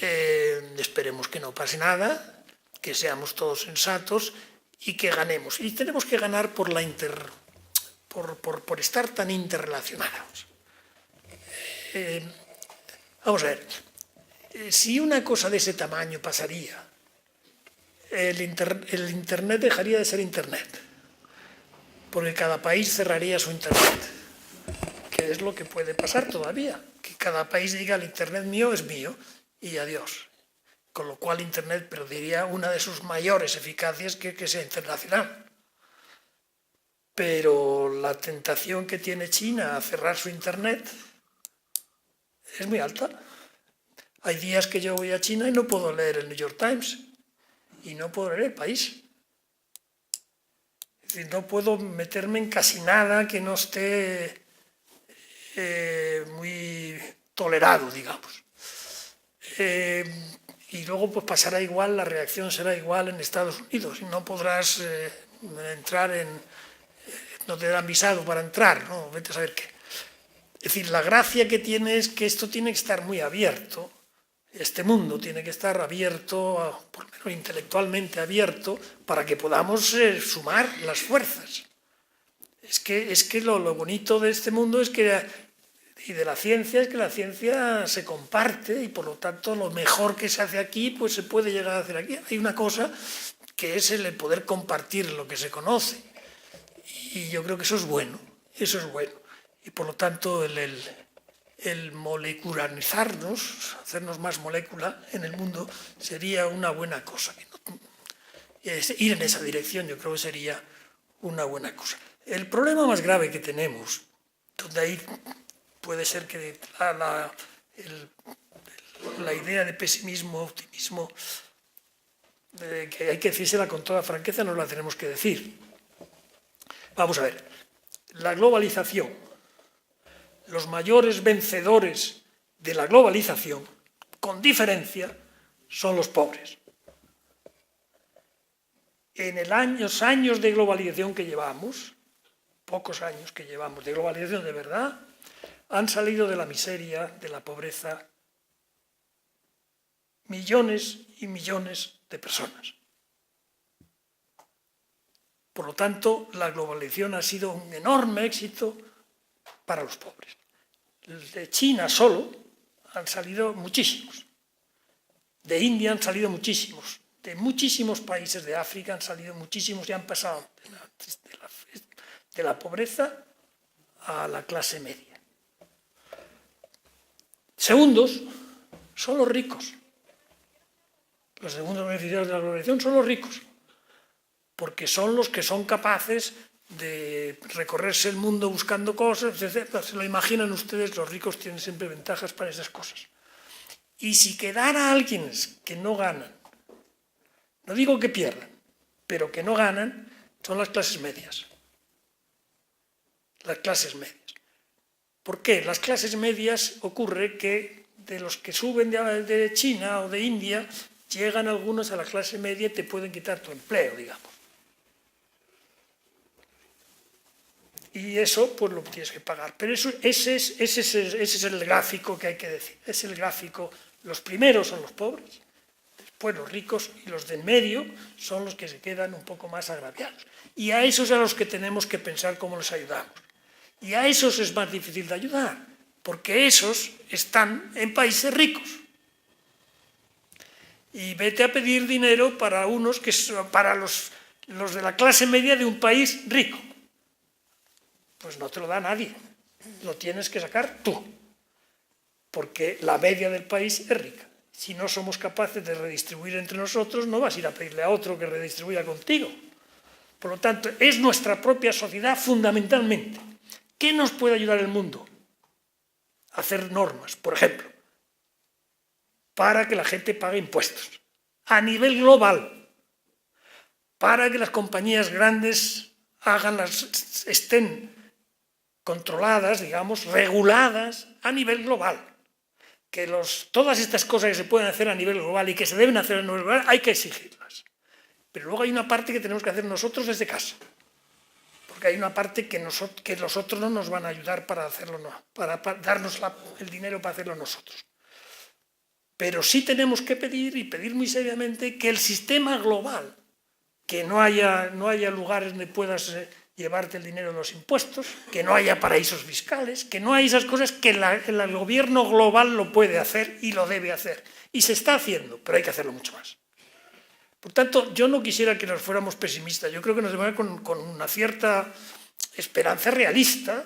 Esperemos que no pase nada, que seamos todos sensatos y que ganemos. Y tenemos que ganar por estar tan interrelacionados. Vamos a ver, si una cosa de ese tamaño pasaría, el Internet dejaría de ser Internet, porque cada país cerraría su Internet, que es lo que puede pasar todavía, que cada país diga el Internet mío es mío y adiós. Con lo cual Internet perdería una de sus mayores eficacias, que sea internacional. Pero la tentación que tiene China a cerrar su Internet es muy alta. Hay días que yo voy a China y no puedo leer el New York Times y no puedo leer El País. Es decir, no puedo meterme en casi nada que no esté muy tolerado, digamos. Y luego pues pasará igual, la reacción será igual en Estados Unidos y no podrás entrar no te dan visado para entrar, ¿no? Vete a saber qué. Es decir, la gracia que tiene es que esto tiene que estar muy abierto, este mundo tiene que estar abierto, por lo menos intelectualmente abierto, para que podamos sumar las fuerzas. Es que lo bonito de este mundo y de la ciencia es que la ciencia se comparte y por lo tanto lo mejor que se hace aquí pues se puede llegar a hacer aquí. Hay una cosa que es el poder compartir lo que se conoce y yo creo que eso es bueno y por lo tanto el molecularizarnos, hacernos más molécula en el mundo sería una buena cosa. Ir en esa dirección yo creo que sería una buena cosa. El problema más grave que tenemos, donde ahí puede ser que la idea de pesimismo, optimismo, que hay que decírsela con toda franqueza, nos la tenemos que decir. Vamos a ver, la globalización, los mayores vencedores de la globalización, con diferencia, son los pobres. En los años de globalización que llevamos, pocos años que llevamos de globalización de verdad, han salido de la miseria, de la pobreza, millones y millones de personas. Por lo tanto, la globalización ha sido un enorme éxito para los pobres. De China solo han salido muchísimos. De India han salido muchísimos. De muchísimos países de África han salido muchísimos y han pasado de la pobreza a la clase media. Segundos son los ricos. Los segundos beneficiarios de la globalización son los ricos, porque son los que son capaces de recorrerse el mundo buscando cosas, etc. Se lo imaginan ustedes, los ricos tienen siempre ventajas para esas cosas. Y si quedara alguien que no ganan, no digo que pierdan, pero que no ganan, son las clases medias. Las clases medias. ¿Por qué? Las clases medias ocurre que de los que suben de China o de India, llegan algunos a la clase media y te pueden quitar tu empleo, digamos. Y eso, pues lo tienes que pagar. Pero ese es el gráfico que hay que decir. Es el gráfico. Los primeros son los pobres, después los ricos y los del medio son los que se quedan un poco más agraviados. Y a esos a los que tenemos que pensar cómo les ayudamos. Y a esos es más difícil de ayudar, porque esos están en países ricos. Y vete a pedir dinero para los de la clase media de un país rico. Pues no te lo da nadie, lo tienes que sacar tú, porque la media del país es rica. Si no somos capaces de redistribuir entre nosotros, no vas a ir a pedirle a otro que redistribuya contigo. Por lo tanto, es nuestra propia sociedad fundamentalmente. ¿Qué nos puede ayudar el mundo? A hacer normas, por ejemplo, para que la gente pague impuestos a nivel global, para que las compañías grandes estén controladas, digamos, reguladas a nivel global. Que todas estas cosas que se pueden hacer a nivel global y que se deben hacer a nivel global hay que exigirlas. Pero luego hay una parte que tenemos que hacer nosotros desde casa. Porque hay una parte que los otros no nos van a ayudar para hacerlo, para darnos el dinero para hacerlo nosotros. Pero sí tenemos que pedir, y pedir muy seriamente, que el sistema global, que no haya lugares donde puedas llevarte el dinero de los impuestos, que no haya paraísos fiscales, que no haya esas cosas que el gobierno global lo puede hacer y lo debe hacer. Y se está haciendo, pero hay que hacerlo mucho más. Por tanto, yo no quisiera que nos fuéramos pesimistas. Yo creo que nos debemos con una cierta esperanza realista,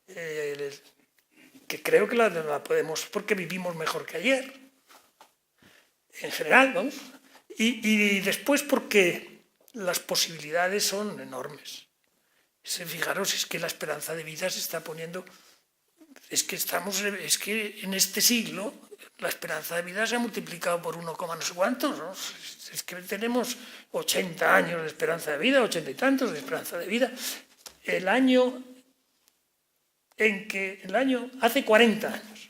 que creo que la podemos, porque vivimos mejor que ayer, en general, ¿no? Y después porque las posibilidades son enormes. Fijaros, es que la esperanza de vida se está poniendo... Es que en este siglo la esperanza de vida se ha multiplicado por 1, no sé cuántos, ¿no? Es que tenemos 80 años de esperanza de vida, 80 y tantos de esperanza de vida. Hace 40 años,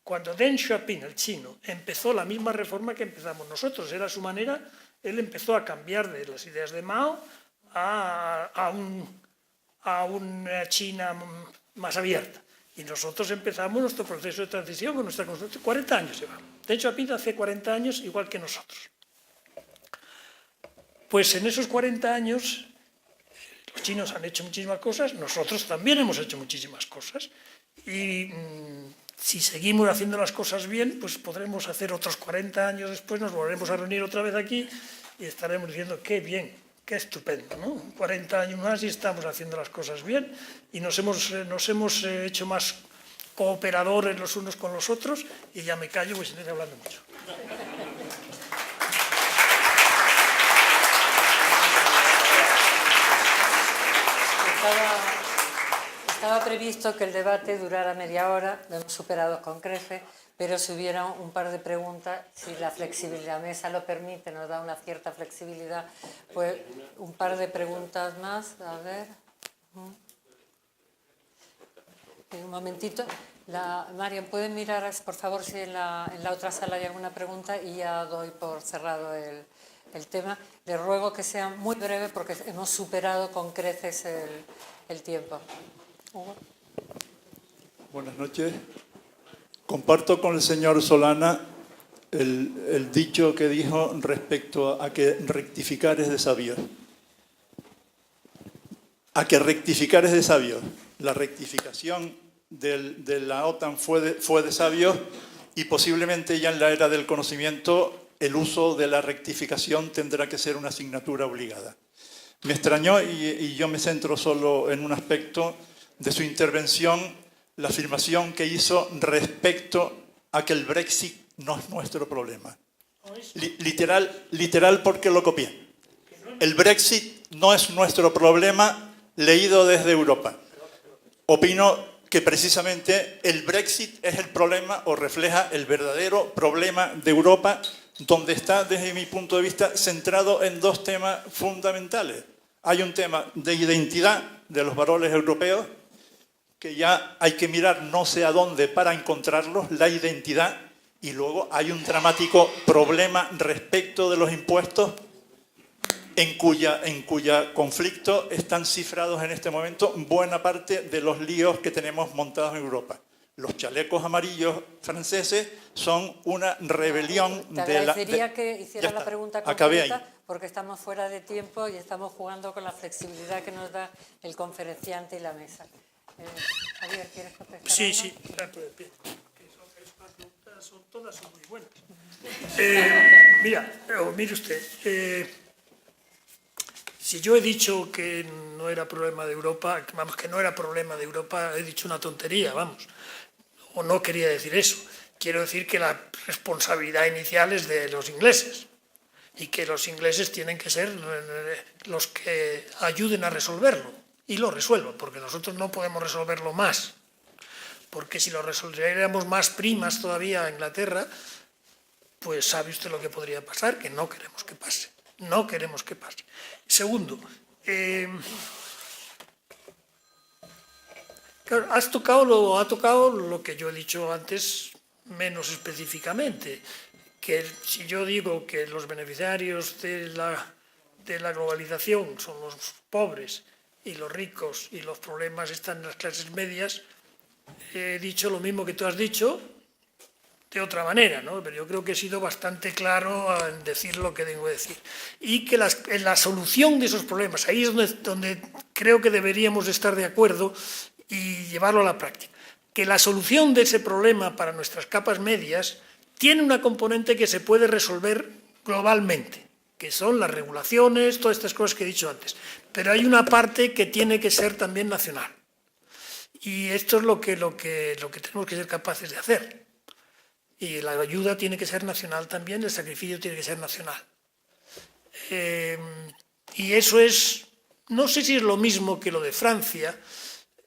cuando Deng Xiaoping, el chino, empezó la misma reforma que empezamos nosotros, era su manera, él empezó a cambiar de las ideas de Mao a una China más abierta. Y nosotros empezamos nuestro proceso de transición con nuestra constitución. 40 años llevamos. Deng Xiaoping hace 40 años igual que nosotros. Pues en esos 40 años los chinos han hecho muchísimas cosas, nosotros también hemos hecho muchísimas cosas. Y si seguimos haciendo las cosas bien, pues podremos hacer otros 40 años después, nos volveremos a reunir otra vez aquí y estaremos diciendo qué bien, qué estupendo, ¿no? 40 años más y estamos haciendo las cosas bien y nos hemos hecho más cooperadores los unos con los otros, y ya me callo, pues estoy hablando mucho. Estaba previsto que el debate durara media hora, lo hemos superado con creces, pero si hubiera un par de preguntas, si la flexibilidad mesa lo permite, nos da una cierta flexibilidad, pues un par de preguntas más, a ver. Un momentito. Marian, ¿pueden mirar, por favor, si en la otra sala hay alguna pregunta? Y ya doy por cerrado el tema. Les ruego que sea muy breve porque hemos superado con creces el tiempo. Hugo. Buenas noches. Comparto con el señor Solana el dicho que dijo respecto a que rectificar es de sabios. A que rectificar es de sabios. La rectificación de la OTAN fue de sabios, y posiblemente ya en la era del conocimiento el uso de la rectificación tendrá que ser una asignatura obligada. Me extrañó, y yo me centro solo en un aspecto de su intervención, la afirmación que hizo respecto a que el Brexit no es nuestro problema. Literal porque lo copié. El Brexit no es nuestro problema, leído desde Europa. Opino que precisamente el Brexit es el problema, o refleja el verdadero problema de Europa, donde está, desde mi punto de vista, centrado en dos temas fundamentales. Hay un tema de identidad de los valores europeos, que ya hay que mirar no sé a dónde para encontrarlos, la identidad, y luego hay un dramático problema respecto de los impuestos, en cuya conflicto están cifrados en este momento buena parte de los líos que tenemos montados en Europa. Los chalecos amarillos franceses son una rebelión de la... Te agradecería que hiciera la pregunta completa, porque estamos fuera de tiempo y estamos jugando con la flexibilidad que nos da el conferenciante y la mesa. Javier, ¿quieres contestar? Sí, sí, claro, estas preguntas son todas muy buenas. Mire usted, si yo he dicho que no era problema de Europa, vamos, que no era problema de Europa, he dicho una tontería, vamos, o no quería decir eso. Quiero decir que la responsabilidad inicial es de los ingleses y que los ingleses tienen que ser los que ayuden a resolverlo y lo resuelvan, porque nosotros no podemos resolverlo más, porque si lo resolviéramos más primas todavía a Inglaterra, pues sabe usted lo que podría pasar, que no queremos que pase, no queremos que pase. Segundo, claro, ha tocado lo que yo he dicho antes menos específicamente, que si yo digo que los beneficiarios de la globalización son los pobres y los ricos y los problemas están en las clases medias, he dicho lo mismo que tú has dicho, de otra manera, ¿no? Pero yo creo que he sido bastante claro en decir lo que tengo que decir. Y que en la solución de esos problemas, ahí es donde creo que deberíamos estar de acuerdo y llevarlo a la práctica. Que la solución de ese problema para nuestras capas medias tiene una componente que se puede resolver globalmente, que son las regulaciones, todas estas cosas que he dicho antes. Pero hay una parte que tiene que ser también nacional. Y esto es lo que tenemos que ser capaces de hacer. Y la ayuda tiene que ser nacional también, el sacrificio tiene que ser nacional. Y eso es, no sé si es lo mismo que lo de Francia.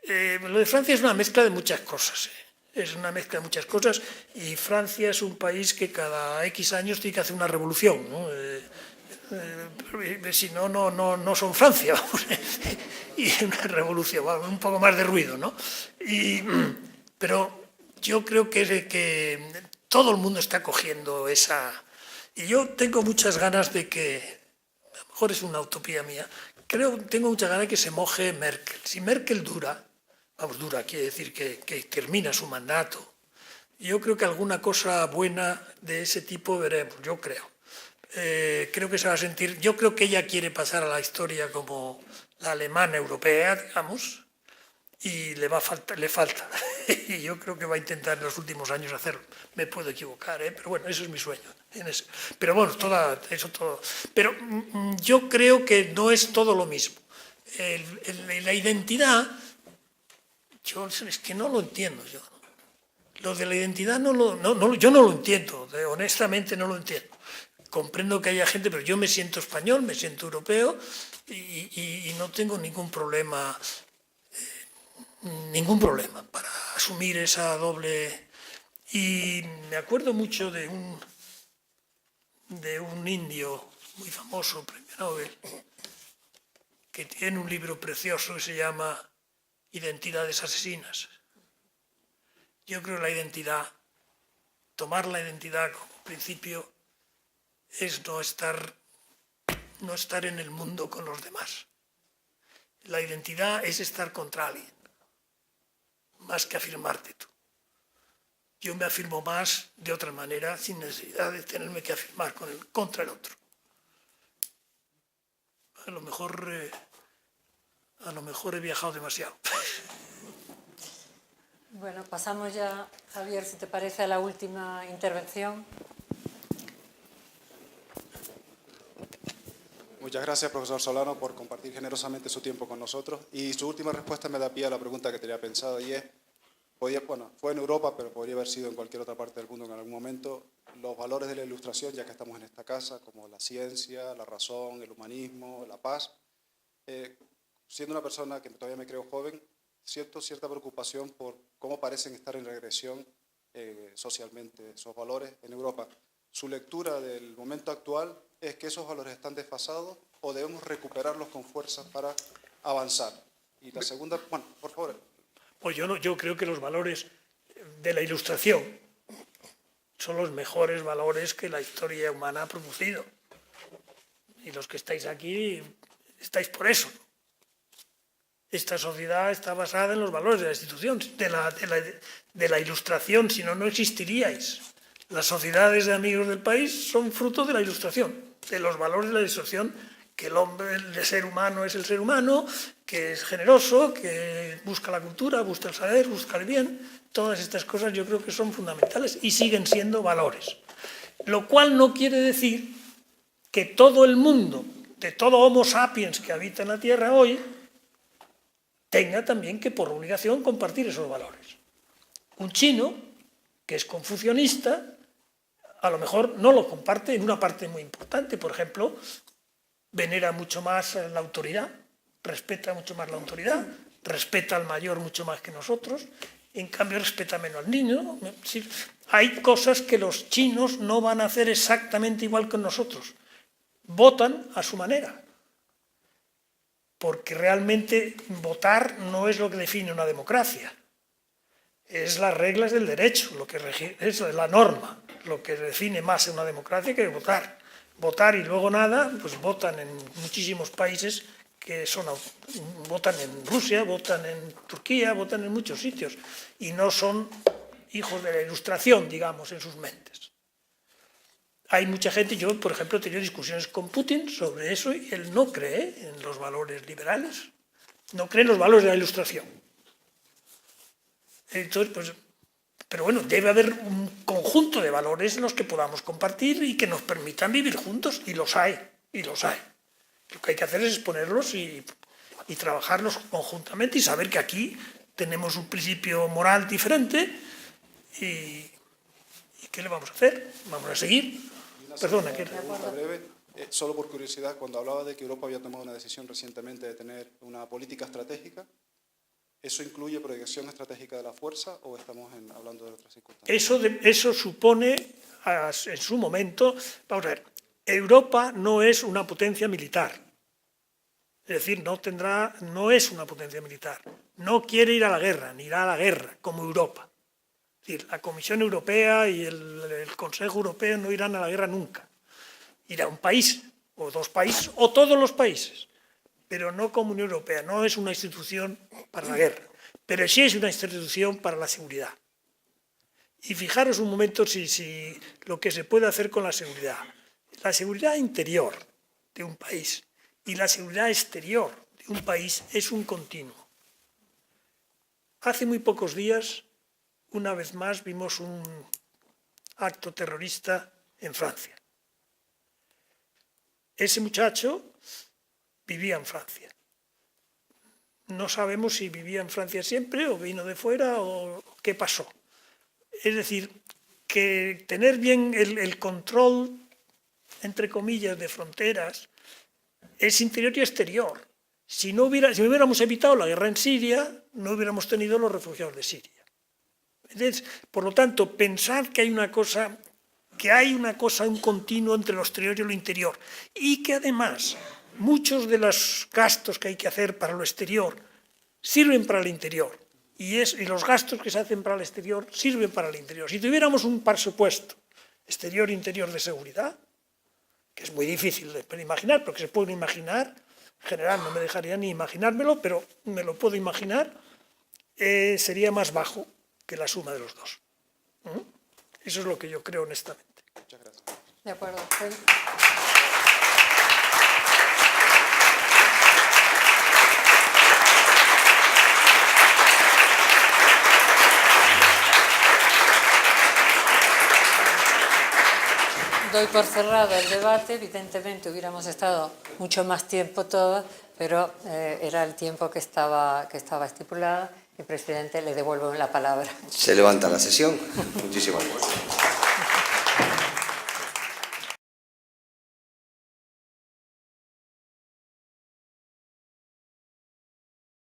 Lo de Francia es una mezcla de muchas cosas. Es una mezcla de muchas cosas y Francia es un país que cada X años tiene que hacer una revolución, ¿no? Si no, no son Francia. Y una revolución, un poco más de ruido, ¿no? Pero yo creo que todo el mundo está cogiendo esa... Y yo tengo muchas ganas de que, a lo mejor es una utopía mía, tengo muchas ganas de que se moje Merkel. Si Merkel dura, quiere decir que termina su mandato, yo creo que alguna cosa buena de ese tipo veremos, yo creo. Creo que se va a sentir, yo creo que ella quiere pasar a la historia como la alemana europea, digamos, y le falta. Y yo creo que va a intentar en los últimos años hacerlo. Me puedo equivocar, pero bueno, eso es mi sueño. Pero bueno, todo. Pero yo creo que no es todo lo mismo. La identidad, es que no lo entiendo yo. Lo de la identidad yo no lo entiendo, honestamente no lo entiendo. Comprendo que haya gente, pero yo me siento español, me siento europeo y no tengo ningún problema para asumir esa doble. Y me acuerdo mucho de un indio muy famoso, premio Nobel, que tiene un libro precioso que se llama Identidades asesinas. Yo creo que tomar la identidad como principio es no estar en el mundo con los demás. La identidad es estar contra alguien, más que afirmarte tú. Yo me afirmo más de otra manera, sin necesidad de tenerme que afirmar contra el otro. A lo mejor he viajado demasiado. Bueno, pasamos ya, Javier, si te parece, a la última intervención. Muchas gracias, profesor Solano, por compartir generosamente su tiempo con nosotros. Y su última respuesta me da pie a la pregunta que tenía pensado, y es, fue en Europa, pero podría haber sido en cualquier otra parte del mundo en algún momento, los valores de la Ilustración, ya que estamos en esta casa, como la ciencia, la razón, el humanismo, la paz. Siendo una persona que todavía me creo joven, siento cierta preocupación por cómo parecen estar en regresión socialmente esos valores en Europa. Su lectura del momento actual es que esos valores están desfasados o debemos recuperarlos con fuerza para avanzar. Y la segunda, bueno, por favor. Pues yo creo que los valores de la Ilustración son los mejores valores que la historia humana ha producido. Y los que estáis aquí, estáis por eso. Esta sociedad está basada en los valores de la institución, de la Ilustración, si no, no existiríais. Las sociedades de amigos del país son fruto de la Ilustración, de los valores de la Ilustración, que el ser humano es el ser humano, que es generoso, que busca la cultura, busca el saber, busca el bien. Todas estas cosas yo creo que son fundamentales y siguen siendo valores. Lo cual no quiere decir que todo el mundo, de todo Homo sapiens que habita en la Tierra hoy, tenga también que por obligación compartir esos valores. Un chino, que es confucionista, a lo mejor no lo comparte en una parte muy importante. Por ejemplo, venera mucho más la autoridad, respeta mucho más la autoridad, respeta al mayor mucho más que nosotros, en cambio respeta menos al niño. Hay cosas que los chinos no van a hacer exactamente igual que nosotros. Votan a su manera, porque realmente votar no es lo que define una democracia. Es las reglas del derecho, lo que es la norma, lo que define más en una democracia que votar. Votar y luego nada, pues votan en muchísimos países que votan en Rusia, votan en Turquía, votan en muchos sitios y no son hijos de la ilustración, digamos, en sus mentes. Hay mucha gente, yo por ejemplo he tenido discusiones con Putin sobre eso y él no cree en los valores liberales, no cree en los valores de la ilustración. Entonces, pues, pero bueno, debe haber un conjunto de valores en los que podamos compartir y que nos permitan vivir juntos, y los hay, y los hay. Lo que hay que hacer es exponerlos y trabajarlos conjuntamente y saber que aquí tenemos un principio moral diferente y ¿qué le vamos a hacer? Vamos a seguir. Perdona, que... Pregunta breve, solo por curiosidad, cuando hablaba de que Europa había tomado una decisión recientemente de tener una política estratégica, ¿eso incluye proyección estratégica de la fuerza o estamos hablando de otras circunstancias? Eso supone, en su momento, vamos a ver, Europa no es una potencia militar, es decir, no es una potencia militar, no quiere ir a la guerra, ni irá a la guerra como Europa. Es decir, la Comisión Europea y el Consejo Europeo no irán a la guerra nunca. Irá un país, o dos países, o todos los países, pero no como Unión Europea, no es una institución para la guerra, pero sí es una institución para la seguridad. Y fijaros un momento si lo que se puede hacer con la seguridad. La seguridad interior de un país y la seguridad exterior de un país es un continuo. Hace muy pocos días, una vez más, vimos un acto terrorista en Francia. Ese muchacho vivía en Francia. No sabemos si vivía en Francia siempre o vino de fuera o qué pasó. Es decir, que tener bien el control, entre comillas, de fronteras es interior y exterior. Si hubiéramos evitado la guerra en Siria, no hubiéramos tenido los refugiados de Siria. Entonces, por lo tanto, pensar que hay una cosa, un continuo entre lo exterior y lo interior, y que además muchos de los gastos que hay que hacer para lo exterior sirven para el interior, y los gastos que se hacen para el exterior sirven para el interior. Si tuviéramos un presupuesto exterior-interior de seguridad, que es muy difícil de imaginar, pero que se puede imaginar, en general no me dejaría ni imaginármelo, pero me lo puedo imaginar, sería más bajo que la suma de los dos. Eso es lo que yo creo honestamente. Muchas gracias. De acuerdo. Doy por cerrado el debate. Evidentemente hubiéramos estado mucho más tiempo todos, pero era el tiempo que estaba estipulado. El presidente, le devuelvo la palabra. Se levanta la sesión. Muchísimas gracias.